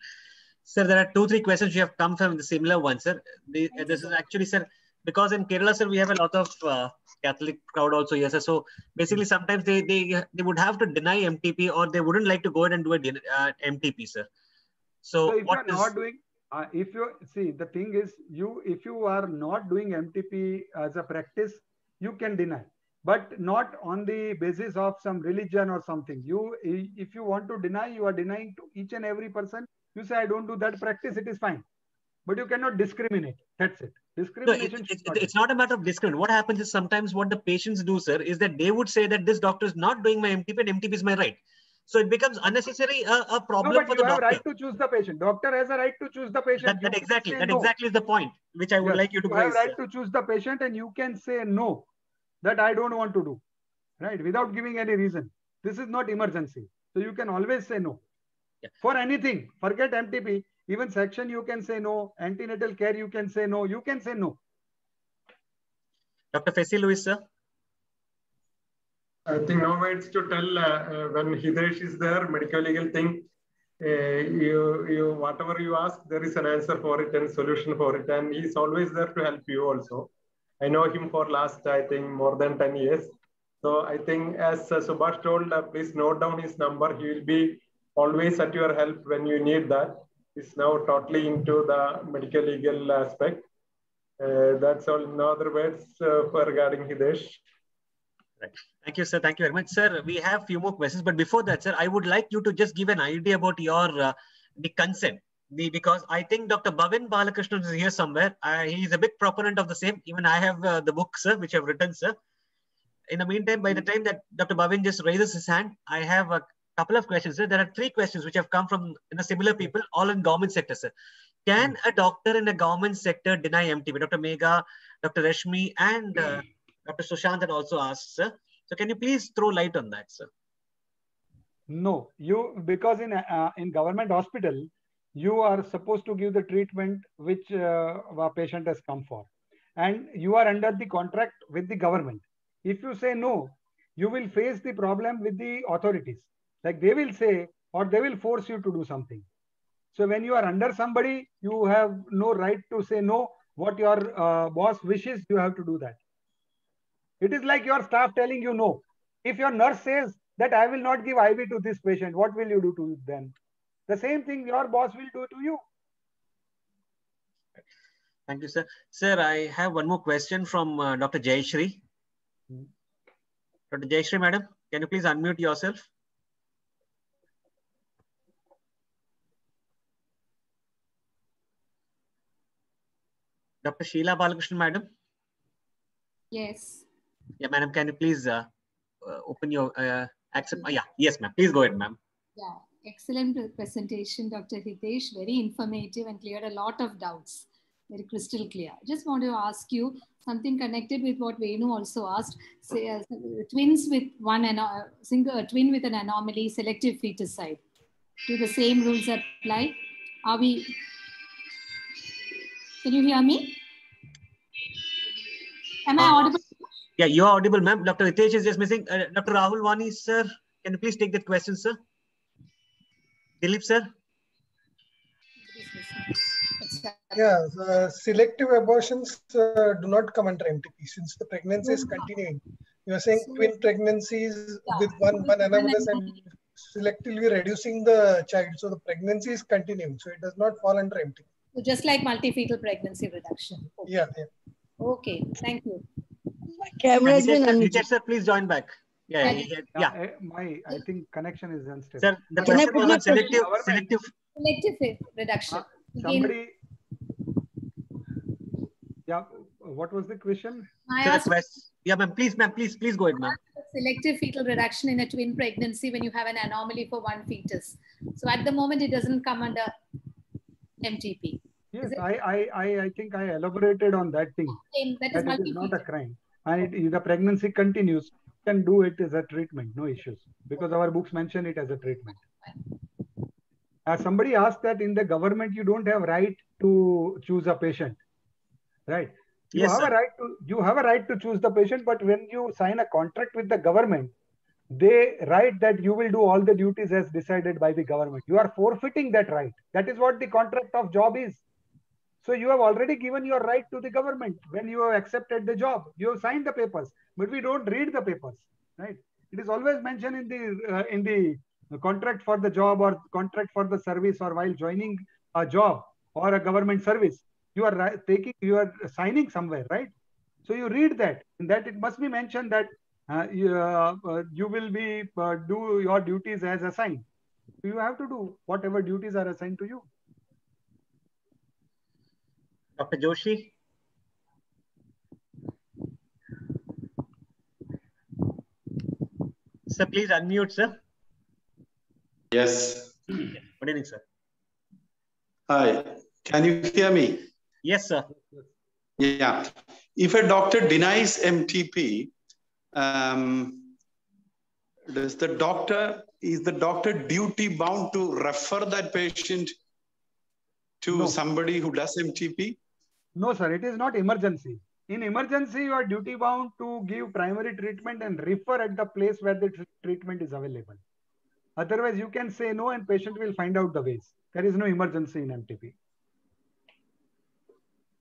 Sir, there are 2-3 questions you have come from the similar one, sir. This is actually, sir, because in Kerala, sir, we have a lot of Catholic crowd also, yes, sir. So basically, sometimes they would have to deny MTP, or they wouldn't like to go ahead and do a MTP, sir. So if what you are not doing, if you see, the thing is, if you are not doing MTP as a practice, you can deny, but not on the basis of some religion or something. If you want to deny, you are denying to each and every person. You say, I don't do that practice, it is fine. But you cannot discriminate. That's it. Discrimination. No, it's not a matter of discrimination. What happens is sometimes what the patients do, sir, is that they would say that this doctor is not doing my MTP and MTP is my right. So it becomes unnecessary a problem for the doctor. You have a right to choose the patient. Doctor has a right to choose the patient. That exactly is the point which I would like you to raise. You have a right to choose the patient, and you can say no, that I don't want to do, right? Without giving any reason. This is not emergency. So you can always say no. Yeah. For anything, forget MTP, even section you can say no, antenatal care you can say no, you can say no. Dr. Fessy Lewis, sir. I think no words to tell when Hitesh is there, medical legal thing, you whatever you ask, there is an answer for it and solution for it. And he's always there to help you also. I know him for last, I think, more than 10 years. So I think as Subhash told, please note down his number. He will be always at your help when you need that. He's now totally into the medical legal aspect. That's all. No other words regarding Hitesh. Right. Thank you, sir. Thank you very much, sir. We have a few more questions, but before that, sir, I would like you to just give an idea about your the consent. Because I think Dr. Bhavin Balakrishnan is here somewhere. He is a big proponent of the same. Even I have the book, sir, which I've written, sir. In the meantime, by the time that Dr. Bhavin just raises his hand, I have a couple of questions, sir. There are 3 questions which have come from similar people, all in government sector, sir. Can a doctor in a government sector deny MTP? Dr. Megha, Dr. Rashmi, and Dr. Sushant had also asked, sir. So can you please throw light on that, sir? No, because in government hospital, you are supposed to give the treatment which a patient has come for. And you are under the contract with the government. If you say no, you will face the problem with the authorities. Like they will say, or they will force you to do something. So when you are under somebody, you have no right to say no. What your boss wishes, you have to do that. It is like your staff telling you no. If your nurse says that I will not give IV to this patient, what will you do to them? The same thing your boss will do to you. Thank you, sir. Sir, I have one more question from Dr. Jayashree. Dr. Jayashree, madam, can you please unmute yourself? Dr. Sheila Balakrishnan, madam? Yes. Yeah, madam, can you please open your, accept? Yeah, yes, ma'am. Please go ahead, ma'am. Yeah, excellent presentation, Dr. Hitesh. Very informative and cleared a lot of doubts. Very crystal clear. Just want to ask you something connected with what Venu also asked. Say, twins with a twin with an anomaly, selective feticide. Do the same rules apply? Are we? Can you hear me? Am I audible? Yeah, you are audible, ma'am. Dr. Hitesh is just missing. Dr. Rahul Wani, sir, can you please take that question, sir? Dilip, sir? Yeah, selective abortions do not come under MTP since the pregnancy is continuing. You are saying twin pregnancies with one anomalous and selectively reducing the child. So the pregnancy is continuing. So it does not fall under MTP. So just like multifetal pregnancy reduction. Okay. Yeah. Okay, thank you. Camera has been unmuted. Sir, please join back. Yeah. I think connection is unstable. Sir, the question was on selective reduction. Somebody. Yeah. What was the question? Yeah, ma'am. Please go ahead, ma'am. Selective fetal reduction in a twin pregnancy when you have an anomaly for one fetus. So at the moment, it doesn't come under MTP. Yes, I think I elaborated on that thing. That is not a crime. And the pregnancy continues, you can do it as a treatment, no issues. Because our books mention it as a treatment. Somebody asked that in the government, you don't have right to choose a patient. Right? You have a right to choose the patient, but when you sign a contract with the government, they write that you will do all the duties as decided by the government. You are forfeiting that right. That is what the contract of job is. So you have already given your right to the government when you have accepted the job. You have signed the papers, but we don't read the papers, right? It is always mentioned in the contract for the job or contract for the service or while joining a job or a government service. You are signing somewhere, right? So you read that. In that it must be mentioned that you will be do your duties as assigned. You have to do whatever duties are assigned to you. Dr. Joshi? Sir, please unmute, sir. Yes. Good evening, sir. Hi. Can you hear me? Yes, sir. Yeah. If a doctor denies MTP, is the doctor duty bound to refer that patient to somebody who does MTP? No, sir. It is not emergency. In emergency, you are duty bound to give primary treatment and refer at the place where the treatment is available. Otherwise, you can say no and patient will find out the ways. There is no emergency in MTP.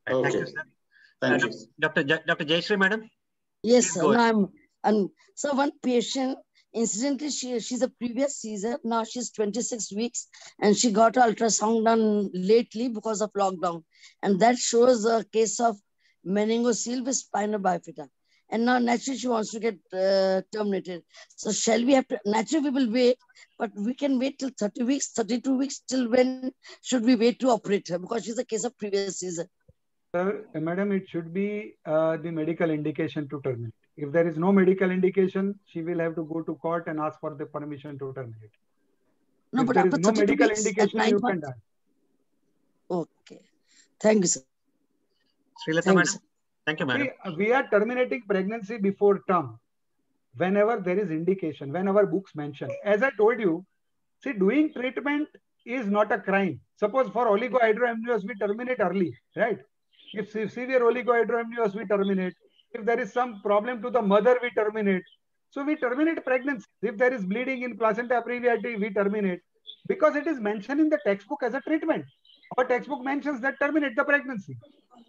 Okay. Thank you, sir. Thank you. Dr. Jayashree, madam? Yes, sir. No, so one patient, incidentally, she's a previous Caesar. Now she's 26 weeks and she got an ultrasound done lately because of lockdown. And that shows a case of meningocele with spina bifida. And now naturally she wants to get terminated. So shall we have to, naturally we will wait, but we can wait till 30 weeks, 32 weeks, till when should we wait to operate her? Because she's a case of previous Caesar. Sir, madam, it should be the medical indication to terminate. If there is no medical indication, she will have to go to court and ask for the permission to terminate. No, if but there after is no 32 medical weeks, indication, you can die. Okay. Thank you, sir. Srilata, madam. Thank you, madam. We are terminating pregnancy before term whenever there is indication, whenever books mention. As I told you, see, doing treatment is not a crime. Suppose for oligohydramnios, we terminate early, right? If severe oligohydramnios, we terminate. If there is some problem to the mother, we terminate. So we terminate pregnancy. If there is bleeding in placenta previa, we terminate. Because it is mentioned in the textbook as a treatment. Our textbook mentions that terminate the pregnancy.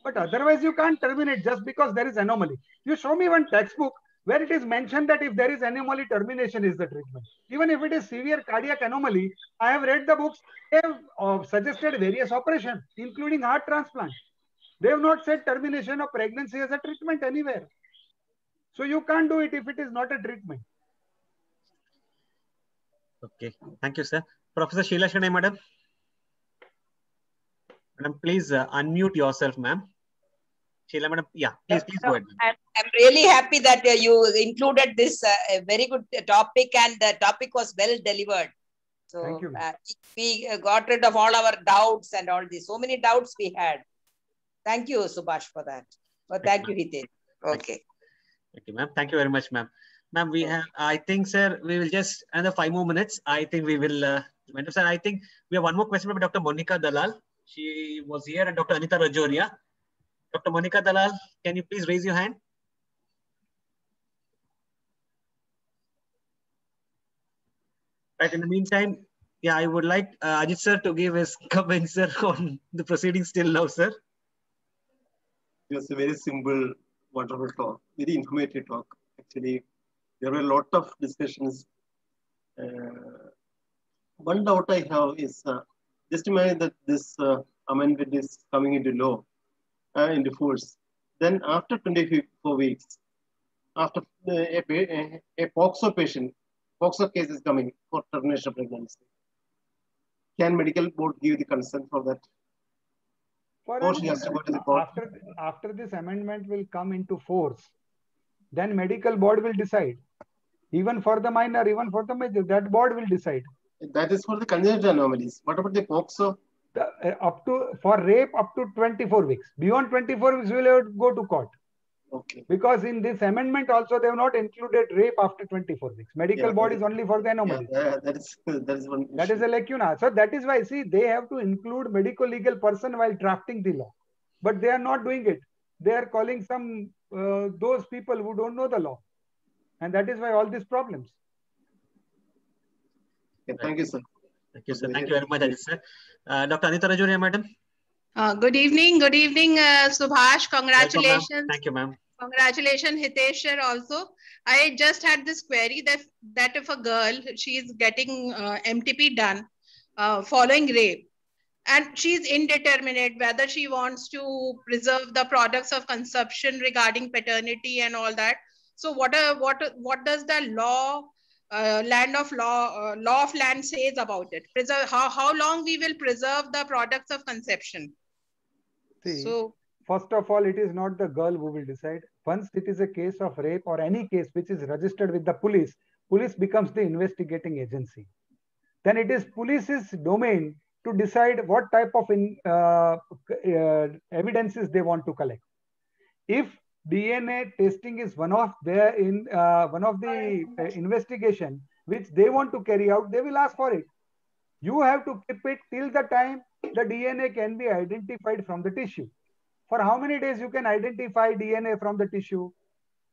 But otherwise, you can't terminate just because there is anomaly. You show me one textbook where it is mentioned that if there is anomaly, termination is the treatment. Even if it is severe cardiac anomaly, I have read the books. They have suggested various operations, including heart transplant. They have not said termination of pregnancy as a treatment anywhere. So you can't do it if it is not a treatment. Okay, thank you, sir. Professor Sheila Shanay, madam. Madam, please unmute yourself, ma'am. Sheila, madam, yeah, please go ahead. I'm really happy that you included this very good topic, and the topic was well delivered. So thank you, we got rid of all our doubts and all this. So many doubts we had. Thank you, Subhash, for that. Well, thank you, Hitesh. Okay. Thank you, ma'am. Thank you very much, ma'am. Ma'am, we have, I think, sir, we will just another 5 more minutes. I think we will, sir, I think we have one more question from Dr. Monica Dalal. She was here, and Dr. Anita Rajoria. Dr. Monica Dalal, can you please raise your hand? Right, in the meantime, yeah, I would like Ajit sir to give his comments, sir, on the proceedings till now, sir. It was a very simple, wonderful talk, very informative talk. Actually, there were a lot of discussions. One doubt I have is, just imagine that this amendment is coming into law, into force. Then after 24 weeks, after a POXO patient, POXO case is coming for termination of pregnancy, can medical board give the consent for that? Or she has to go to the court? After this amendment will come into force, then medical board will decide. Even for the minor, even for the major, that board will decide. That is for the congenital anomalies. What about the POXO? For rape up to 24 weeks. Beyond 24 weeks, we will have to go to court. Okay. Because in this amendment also, they have not included rape after 24 weeks. Medical board is only for the anomalies. That is one issue. That is a lacuna. So that is why, see, they have to include medical legal person while drafting the law. But they are not doing it. They are calling some, those people who don't know the law. And that is why all these problems. Okay, thank you, sir. Thank you, sir. Thank you very much, Ajit, sir. Dr. Anita Rajoria, madam. Good evening. Good evening, Subhash. Congratulations. Welcome, thank you, ma'am. Congratulations, Hitesh sir, also. I just had this query that if a girl, she is getting MTP done following rape, and she is indeterminate whether she wants to preserve the products of conception regarding paternity and all that. So what does the law, law of land says about it? Preserve, how long we will preserve the products of conception? See, first of all, it is not the girl who will decide. Once it is a case of rape or any case which is registered with the police, police becomes the investigating agency. Then it is police's domain to decide what type of evidences they want to collect. If DNA testing is one of the investigation which they want to carry out, they will ask for it. You have to keep it till the time the DNA can be identified from the tissue. For how many days you can identify DNA from the tissue?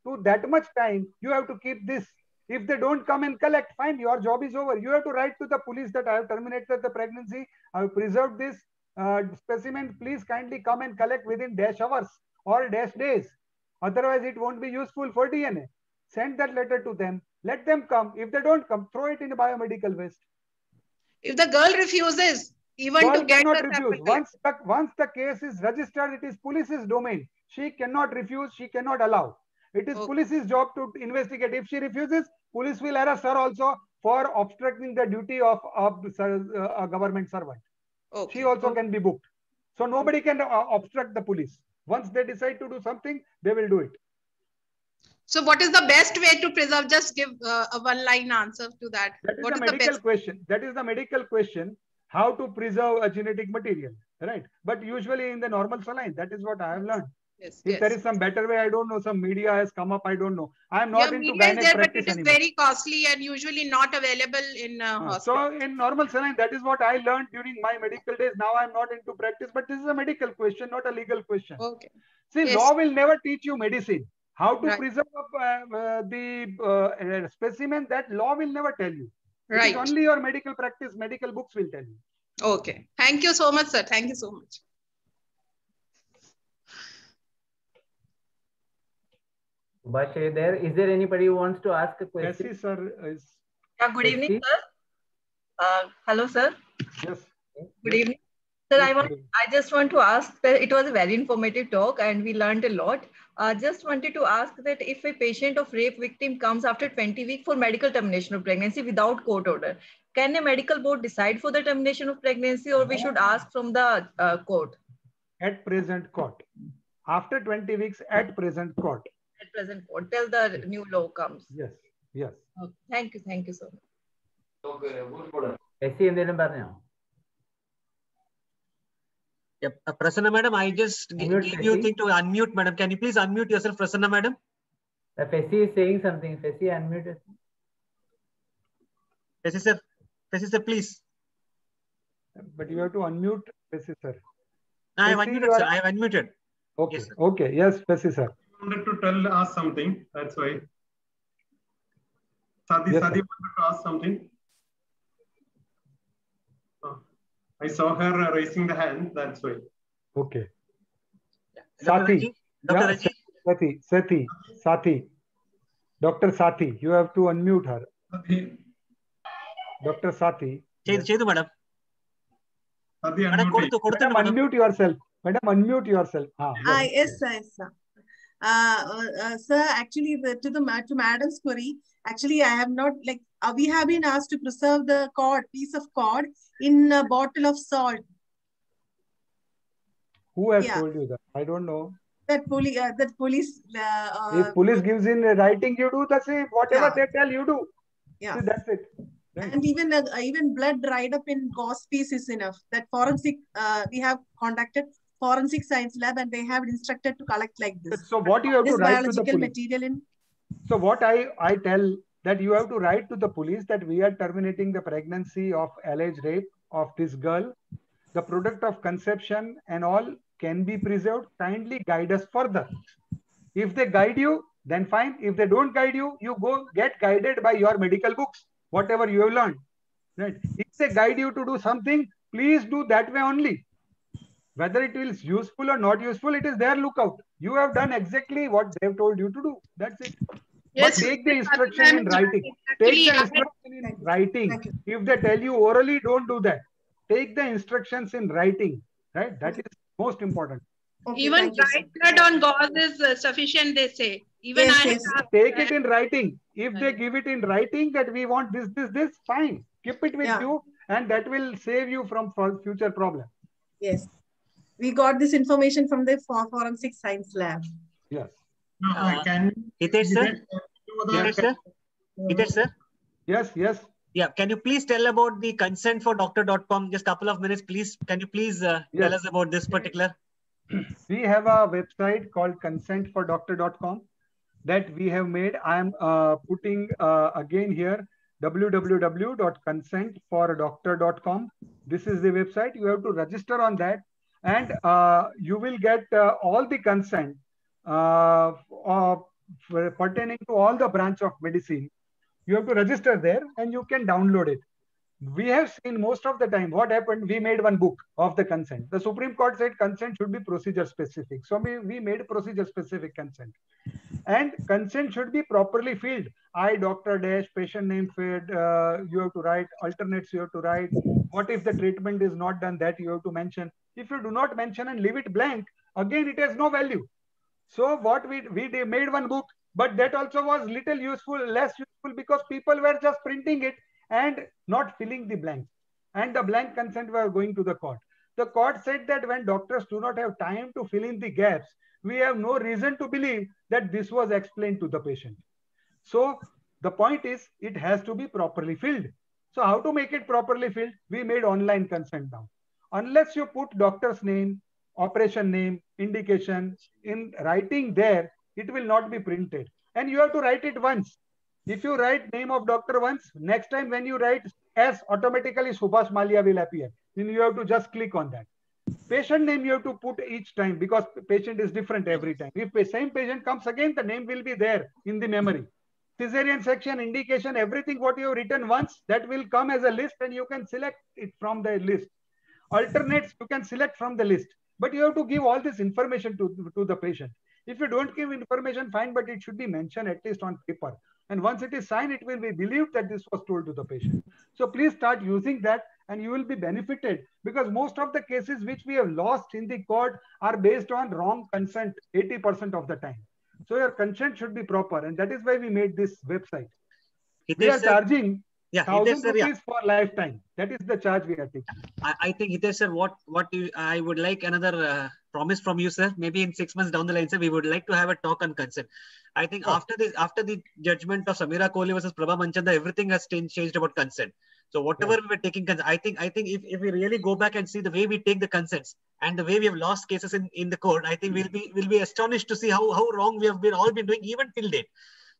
To that much time, you have to keep this. If they don't come and collect, fine, your job is over. You have to write to the police that I have terminated the pregnancy, I have preserved this specimen. Please kindly come and collect within dash hours or dash days. Otherwise, it won't be useful for DNA. Send that letter to them. Let them come. If they don't come, throw it in a biomedical waste. If the girl refuses, even girl to get cannot refuse. Once the case is registered, it is police's domain. She cannot refuse. She cannot allow. It is police's job to investigate. If she refuses, police will arrest her also for obstructing the duty of a government servant. She also can be booked. So nobody can obstruct the police. Once they decide to do something, they will do it. So what is the best way to preserve? Just give a one-line answer to that. That is the medical question. That is the medical question. How to preserve a genetic material, right? But usually in the normal saline, that is what I have learned. Yes, if there is some better way, I don't know. Some media has come up, I don't know. I am not into media is there, but it is anymore. very costly and usually not available in hospital. So in normal saline, that is what I learned during my medical days. Now I am not into practice, but this is a medical question, not a legal question. Okay. See, law will never teach you medicine. How to preserve the specimen, that law will never tell you. It is only your medical practice, medical books will tell you. Okay. Thank you so much, sir. Thank you so much. Subhash, are you there? Is there anybody who wants to ask a question? Yes, sir. Yeah, good evening, sir. Hello, sir. Yes. Good evening. Sir, I just want to ask that it was a very informative talk and we learned a lot. Just wanted to ask that if a patient of rape victim comes after 20 weeks for medical termination of pregnancy without court order, can a medical board decide for the termination of pregnancy or we should ask from the court? At present court. After 20 weeks, at present court. At present court, till the new law comes. Yes, yes. Okay. Thank you so much. Yep. Prasanna madam, I just gave you a thing to unmute, madam. Can you please unmute yourself, Prasanna madam? Fessy is saying something. Fessy, unmute yourself. Fessy sir, please. But you have to unmute, Fessy sir. I have unmuted, sir. I have unmuted. Okay. Yes, okay. Yes, Fessy sir. I wanted to tell us something. That's why. Sadi wanted to ask something. I saw her raising the hand. That's why. Okay. Sathi. Dr. Sathi. Sathi. Dr. Sathi. You have to unmute her. Dr. Sathi. Chedu, madam. Madam, unmute yourself. Madam, unmute yourself. Yes, sir. Sir, actually, to Madam's query, actually, I have not, like, we have been asked to preserve the piece of cord in a bottle of salt. Who has told you that? I don't know. That police. If police gives in writing, you do the same. Whatever they tell, you do. Yeah. See, that's it. Right. And even blood dried up in gauze piece is enough. That forensic, we have contacted forensic science lab and they have instructed to collect like this. So what you have to write to the police? Material in. So what I tell that you have to write to the police that we are terminating the pregnancy of alleged rape of this girl. The product of conception and all can be preserved. Kindly guide us further. If they guide you, then fine. If they don't guide you, you go get guided by your medical books, whatever you have learned. Right? If they guide you to do something, please do that way only. Whether it is useful or not useful, it is their lookout. You have done exactly what they have told you to do. That's it. Yes. But take the instruction in writing. Take the instruction in writing. If they tell you orally, don't do that. Take the instructions in writing. Right? That is most important. Okay, even dried blood on gauze is sufficient, they say. Even take it in writing. If they give it in writing that we want this, fine. Keep it with you and that will save you from future problems. Yes. We got this information from the forensic science lab. Yes. Hitesh sir? Hitesh sir? Yes. Yeah, can you please tell about the consent for doctor.com? Just a couple of minutes, please. Can you please tell us about this particular? We have a website called consentfordoctor.com that we have made. I am putting again here www.consentfordoctor.com. This is the website. You have to register on that and you will get all the consent pertaining to all the branch of medicine. You have to register there and you can download it. We have seen most of the time what happened. We made one book of the consent. The Supreme Court said consent should be procedure specific. So we made procedure specific consent. And consent should be properly filled. I, Dr. Dash, patient name filled. You have to write. Alternates you have to write. What if the treatment is not done? That you have to mention. If you do not mention and leave it blank, again it has no value. So what we made one book, but that also was little useful, less useful because people were just printing it and not filling the blanks. And the blank consent were going to the court. The court said that when doctors do not have time to fill in the gaps, we have no reason to believe that this was explained to the patient. So the point is, it has to be properly filled. So how to make it properly filled? We made online consent now. Unless you put doctor's name, operation name, indication in writing there, it will not be printed. And you have to write it once. If you write name of doctor once, next time when you write S, automatically Subhash Malia will appear. Then you have to just click on that. Patient name you have to put each time because patient is different every time. If the same patient comes again, the name will be there in the memory. Cesarean section, indication, everything what you have written once, that will come as a list and you can select it from the list. Alternates, you can select from the list. But you have to give all this information to the patient. If you don't give information, fine, but it should be mentioned at least on paper. And once it is signed, it will be believed that this was told to the patient. So please start using that and you will be benefited, because most of the cases which we have lost in the court are based on wrong consent 80% of the time. So your consent should be proper, and that is why we made this website. We are charging 1,000 rupees for lifetime. That is the charge we are taking. I think Hitesh sir, I would like another promise from you, sir. Maybe in 6 months down the line, sir, we would like to have a talk on consent. I think after the judgment of Samira Kohli versus Prabha Manchanda, everything has changed about consent. So whatever we were taking, I think if we really go back and see the way we take the consents and the way we have lost cases in the court, I think we'll be astonished to see how wrong we have all been doing even till date.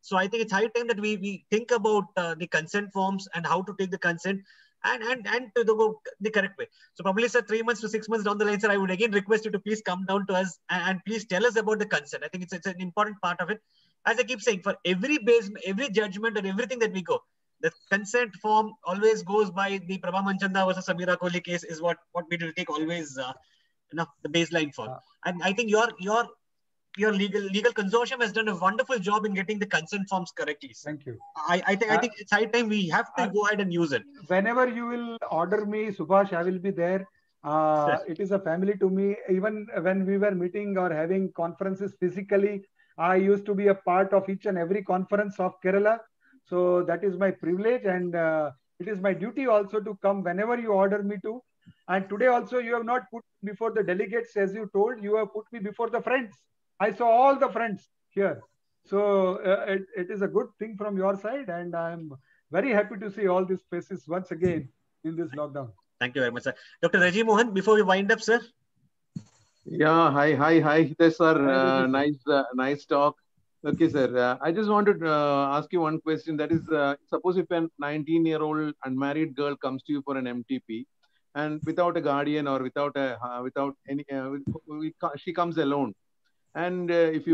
So I think it's high time that we think about the consent forms and how to take the consent and to go the correct way. So probably, sir, 3 months to 6 months down the line, sir, I would again request you to please come down to us and please tell us about the consent. I think it's an important part of it. As I keep saying, for every judgment and everything that we go, the consent form always goes by the Prabha Manchanda versus Samira Kohli case is what we will take always the baseline for. And I think your legal consortium has done a wonderful job in getting the consent forms correctly. Thank you. I think it's high time we have to go ahead and use it. Whenever you will order me, Subhash, I will be there. It is a family to me. Even when we were meeting or having conferences physically, I used to be a part of each and every conference of Kerala. So that is my privilege, and it is my duty also to come whenever you order me to. And today also you have not put me before the delegates, as you told, you have put me before the friends. I saw all the friends here. So it is a good thing from your side, and I'm very happy to see all these faces once again in this lockdown. Thank you very much, sir. Dr. Raji Mohan, before we wind up, sir. Yeah, hi, Hitesh sir. Nice talk. Okay, sir. I just wanted to ask you one question. That is, suppose if a 19-year-old unmarried girl comes to you for an MTP, and without a guardian or without any, she comes alone. And if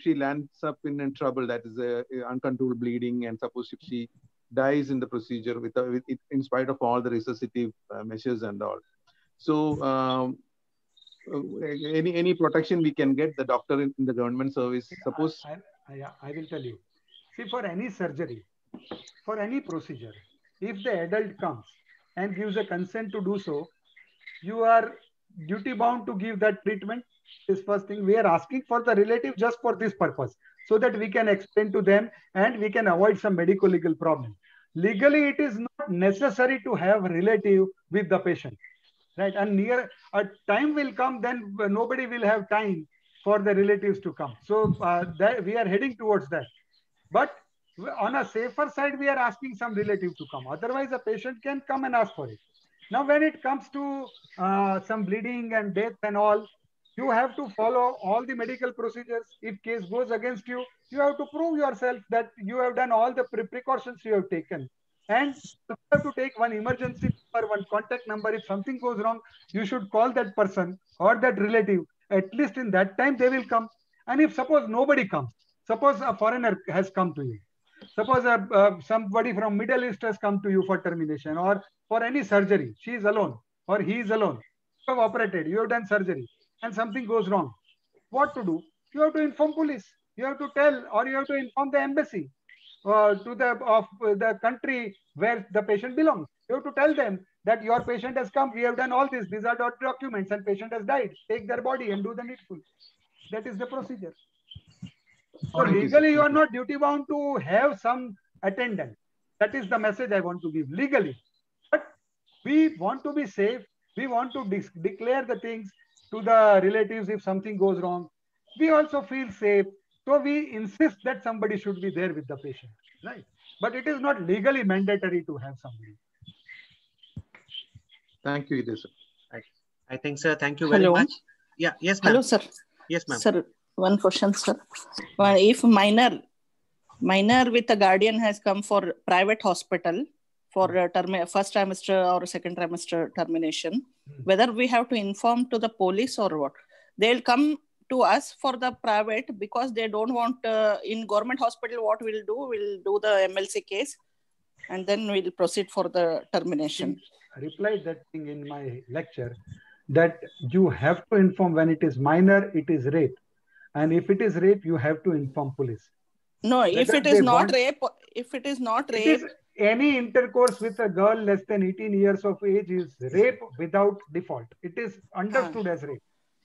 she lands up in trouble, that is uncontrolled bleeding, and suppose if she dies in the procedure in spite of all the resuscitative measures and all, so any protection we can get, the doctor in the government service, suppose. I will tell you. See, for any surgery, for any procedure, if the adult comes and gives a consent to do so, you are duty bound to give that treatment. This first thing. We are asking for the relative just for this purpose, so that we can explain to them and we can avoid some medical legal problem. Legally, it is not necessary to have a relative with the patient, right? And a time will come, then nobody will have time for the relatives to come. So that we are heading towards that. But on a safer side, we are asking some relative to come. Otherwise, a patient can come and ask for it. Now, when it comes to some bleeding and death and all, you have to follow all the medical procedures. If case goes against you, you have to prove yourself that you have done all the precautions you have taken. And you have to take one emergency number, one contact number. If something goes wrong, you should call that person or that relative. At least in that time, they will come. And if suppose nobody comes, suppose a foreigner has come to you, suppose somebody from Middle East has come to you for termination or for any surgery, she is alone or he is alone. You have operated, you have done surgery, and something goes wrong. What to do? You have to inform police. You have to tell, or you have to inform the embassy of the country where the patient belongs. You have to tell them that your patient has come. We have done all this. These are documents, and patient has died. Take their body and do the needful. That is the procedure. So legally, you are not duty bound to have some attendant. That is the message I want to give legally. But we want to be safe. We want to declare the things to the relatives if something goes wrong. We also feel safe. So we insist that somebody should be there with the patient, right? But it is not legally mandatory to have somebody. Thank you, Hitesh. I think, sir, thank you very much. Yeah, yes, ma'am. Hello, sir. Yes, ma'am. Sir, one question, sir. If minor with a guardian has come for private hospital for first trimester or second trimester termination, whether we have to inform to the police or what? They'll come to us for the private because they don't want in government hospital. What we'll do the MLC case, and then we'll proceed for the termination. I replied that thing in my lecture that you have to inform when it is minor, it is rape, and if it is rape, you have to inform police. No, if it is not rape, any intercourse with a girl less than 18 years of age is rape without default. It is understood as rape.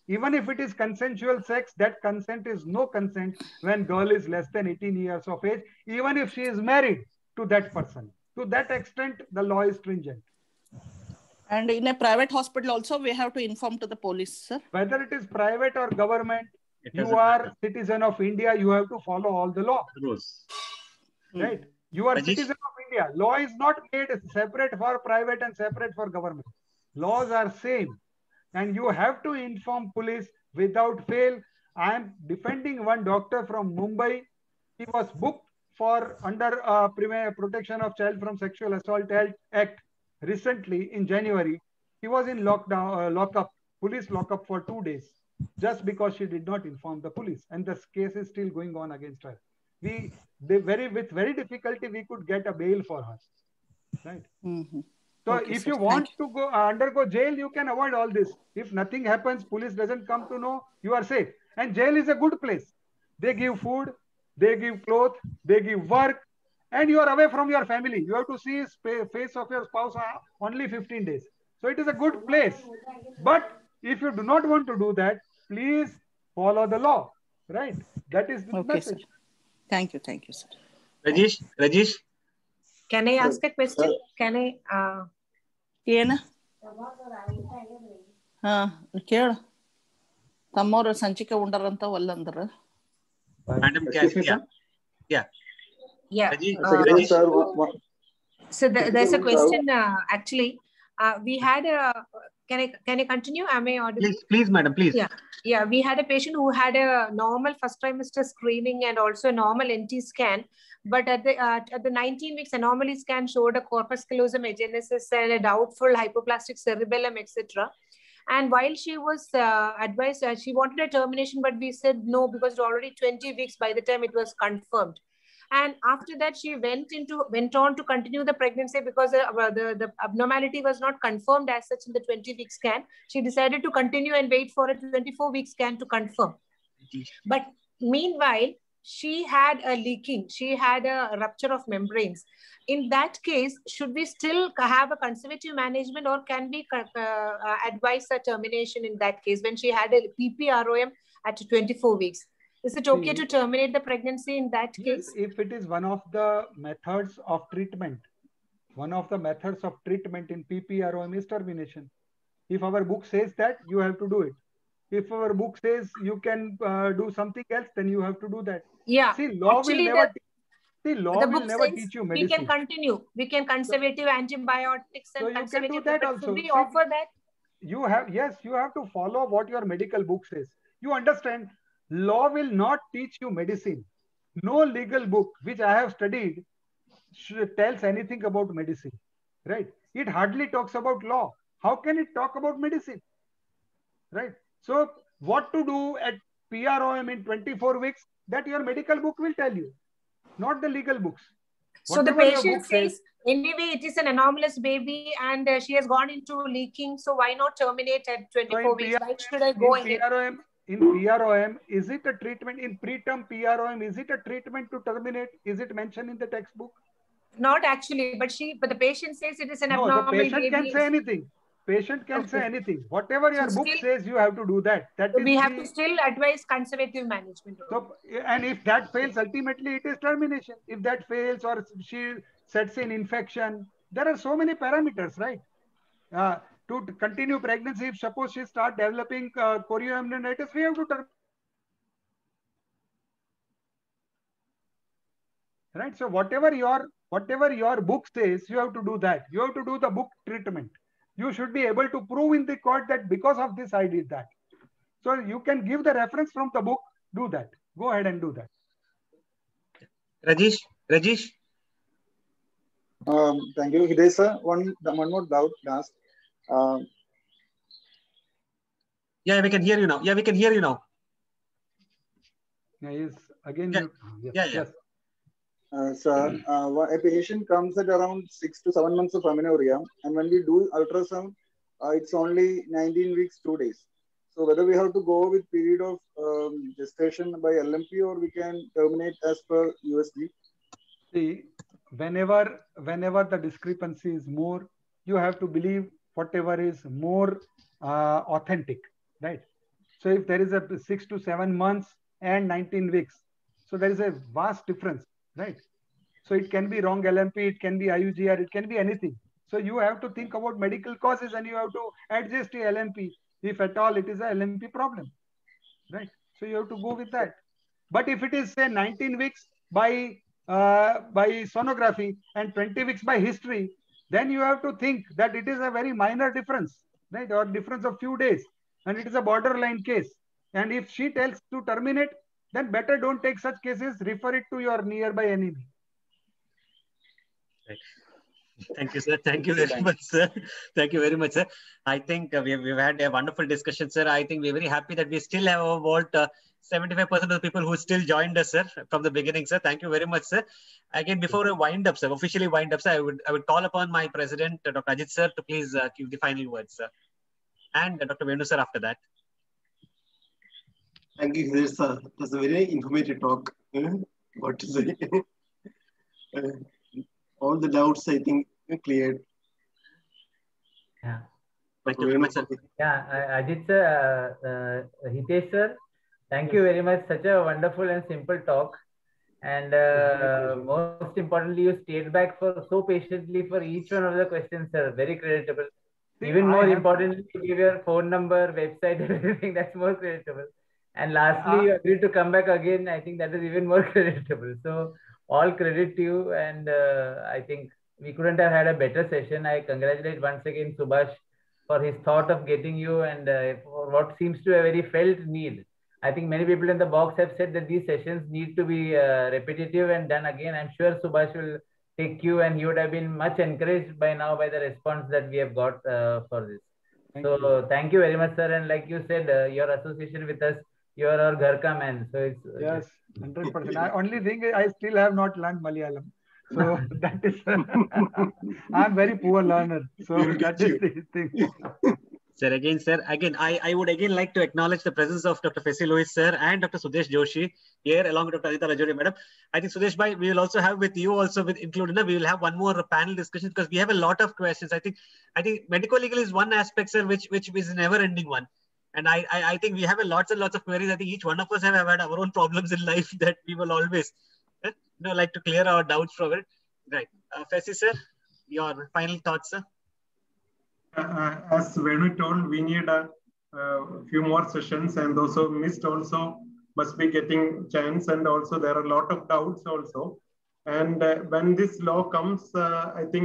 Even if it is consensual sex, that consent is no consent when girl is less than 18 years of age, even if she is married to that person. To that extent, the law is stringent. And in a private hospital also, we have to inform to the police, sir? Whether it is private or government, you are citizen of India, you have to follow all the law. Right? You are citizen of India. Law is not made separate for private and separate for government. Laws are same. And you have to inform police without fail. I am defending one doctor from Mumbai. He was booked for under Protection of Child from Sexual Assault Act recently in January. He was in lockup, police lockup for 2 days, just because she did not inform the police. And this case is still going on against her. With very difficulty, we could get a bail for her. Right? So Okay, if sir. you want to go undergo jail, you can avoid all this. If nothing happens, police doesn't come to know, you are safe. And jail is a good place. They give food, they give clothes, they give work, and you are away from your family. You have to see the face of your spouse only 15 days. So it is a good place. But if you do not want to do that, please follow the law. Right? That is the message. Sir. Thank you, sir. Rajesh? Can I ask a question? Can I? Yena? ಕೇಳ ತಮ್ಮವ್ರು ಸಂಚಿಕೆ ಉಂಡರಂತ ಒಲ್ಲಂದ್ರ Madam, yeah. So there's a question. Actually, we had a. Can I continue? Am I audible? Please, madam, please. Yeah. We had a patient who had a normal first trimester screening and also a normal NT scan, but at the 19 weeks anomaly scan showed a corpus callosum agenesis and a doubtful hypoplastic cerebellum, etc. And while she was advised, she wanted a termination, but we said no because it's already 20 weeks by the time it was confirmed. And after that, she went on to continue the pregnancy because the abnormality was not confirmed as such in the 20-week scan. She decided to continue and wait for a 24-week scan to confirm. But meanwhile, she had a leaking. She had a rupture of membranes. In that case, should we still have a conservative management, or can we advise a termination in that case when she had a PPROM at 24 weeks? Is it okay to terminate the pregnancy in that case? If it is one of the methods of treatment, in PPROM is termination. If our book says that, you have to do it. If our book says you can do something else, then you have to do that. Yeah. See, law Actually, will never teach you medicine. We can continue. We can conservative antibiotics and so you can do that also. Should we offer that? You have to follow what your medical book says. You understand? Law will not teach you medicine. No legal book which I have studied tells anything about medicine. Right? It hardly talks about law. How can it talk about medicine? Right? So what to do at PROM in 24 weeks, that your medical book will tell you, not the legal books. So the patient says, anyway, it is an anomalous baby and she has gone into leaking. So why not terminate at 24 weeks? Why should I go ahead? In PROM, is it a treatment? In preterm PROM, is it a treatment to terminate? Is it mentioned in the textbook? Not actually, but the patient says it is an abnormal baby. The patient can say anything. Patient can say anything. Whatever your book says, you have to do that. We have to still advise conservative management. So, and if that fails, ultimately it is termination. If that fails or she sets in infection, there are so many parameters, right? To continue pregnancy, if suppose she starts developing chorioamnionitis, we have to terminate. Right? So whatever your book says, you have to do that. You have to do the book treatment. You should be able to prove in the court that because of this, I did that. So you can give the reference from the book, do that. Go ahead and do that. Rajesh? Thank you. Hitesh sir, one more doubt last. Yeah, we can hear you now. Yes, again. Yes. Sir, a patient comes at around 6 to 7 months of amenorrhea, and when we do ultrasound, it's only 19 weeks, 2 days. So whether we have to go with period of gestation by LMP or we can terminate as per USG? See, whenever the discrepancy is more, you have to believe whatever is more authentic, right? So if there is a 6 to 7 months and 19 weeks, so there is a vast difference, right? So it can be wrong LMP, it can be IUGR, it can be anything. So you have to think about medical causes and you have to adjust the LMP if at all it is a LMP problem, right? So you have to go with that. But if it is say 19 weeks by sonography and 20 weeks by history, then you have to think that it is a very minor difference, right? Or difference of few days, and it is a borderline case. And if she tells to terminate, then better don't take such cases, refer it to your nearby NEB. Right. Thank you, sir. Thank you very much, sir. Thank you very much, sir. I think we've had a wonderful discussion, sir. I think we're very happy that we still have about 75% of the people who still joined us, sir, from the beginning, sir. Thank you very much, sir. Again, before I wind up, sir, officially wind up, sir, I would call upon my president, Dr. Ajit, sir, to please give the final words, sir. And Dr. Venu, sir, after that. Thank you, Hidesh, sir. It was a very informative talk. What to say? All the doubts, I think, cleared. Yeah. Thank you very much, sir. Yeah, Ajit sir, Hitesh sir, thank you very much. Such a wonderful and simple talk. And most importantly, you stayed back for so patiently for each one of the questions, sir. Very creditable. Even more importantly, you give your phone number, website, everything. That's more creditable. And lastly, you agreed to come back again. I think that is even more creditable. So all credit to you. And I think we couldn't have had a better session. I congratulate once again Subhash for his thought of getting you and for what seems to be a very felt need. I think many people in the box have said that these sessions need to be repetitive and done again. I'm sure Subhash will take you, and he would have been much encouraged by now by the response that we have got for this. Thank you very much, sir. And like you said, your association with us, you are our Gharka man. So it's yes, 100%. Only thing is, I still have not learned Malayalam. So that is, I'm very poor learner. So that is the thing. Sir, I would again like to acknowledge the presence of Dr. Fessy Louis, sir, and Dr. Sudesh Joshi here, along with Dr. Anita Rajouri, madam. I think Sudesh bhai, we will also have with you also with included. We will have one more panel discussion because we have a lot of questions. I think medical legal is one aspect, sir, which is a never-ending one. And I think we have lots and lots of queries. I think each one of us have had our own problems in life that we will always like to clear our doubts from it. Right. Fessy, sir, your final thoughts, sir? As Venu told, we need a few more sessions, and also missed also must be getting chance, and also there are a lot of doubts also. And when this law comes, I think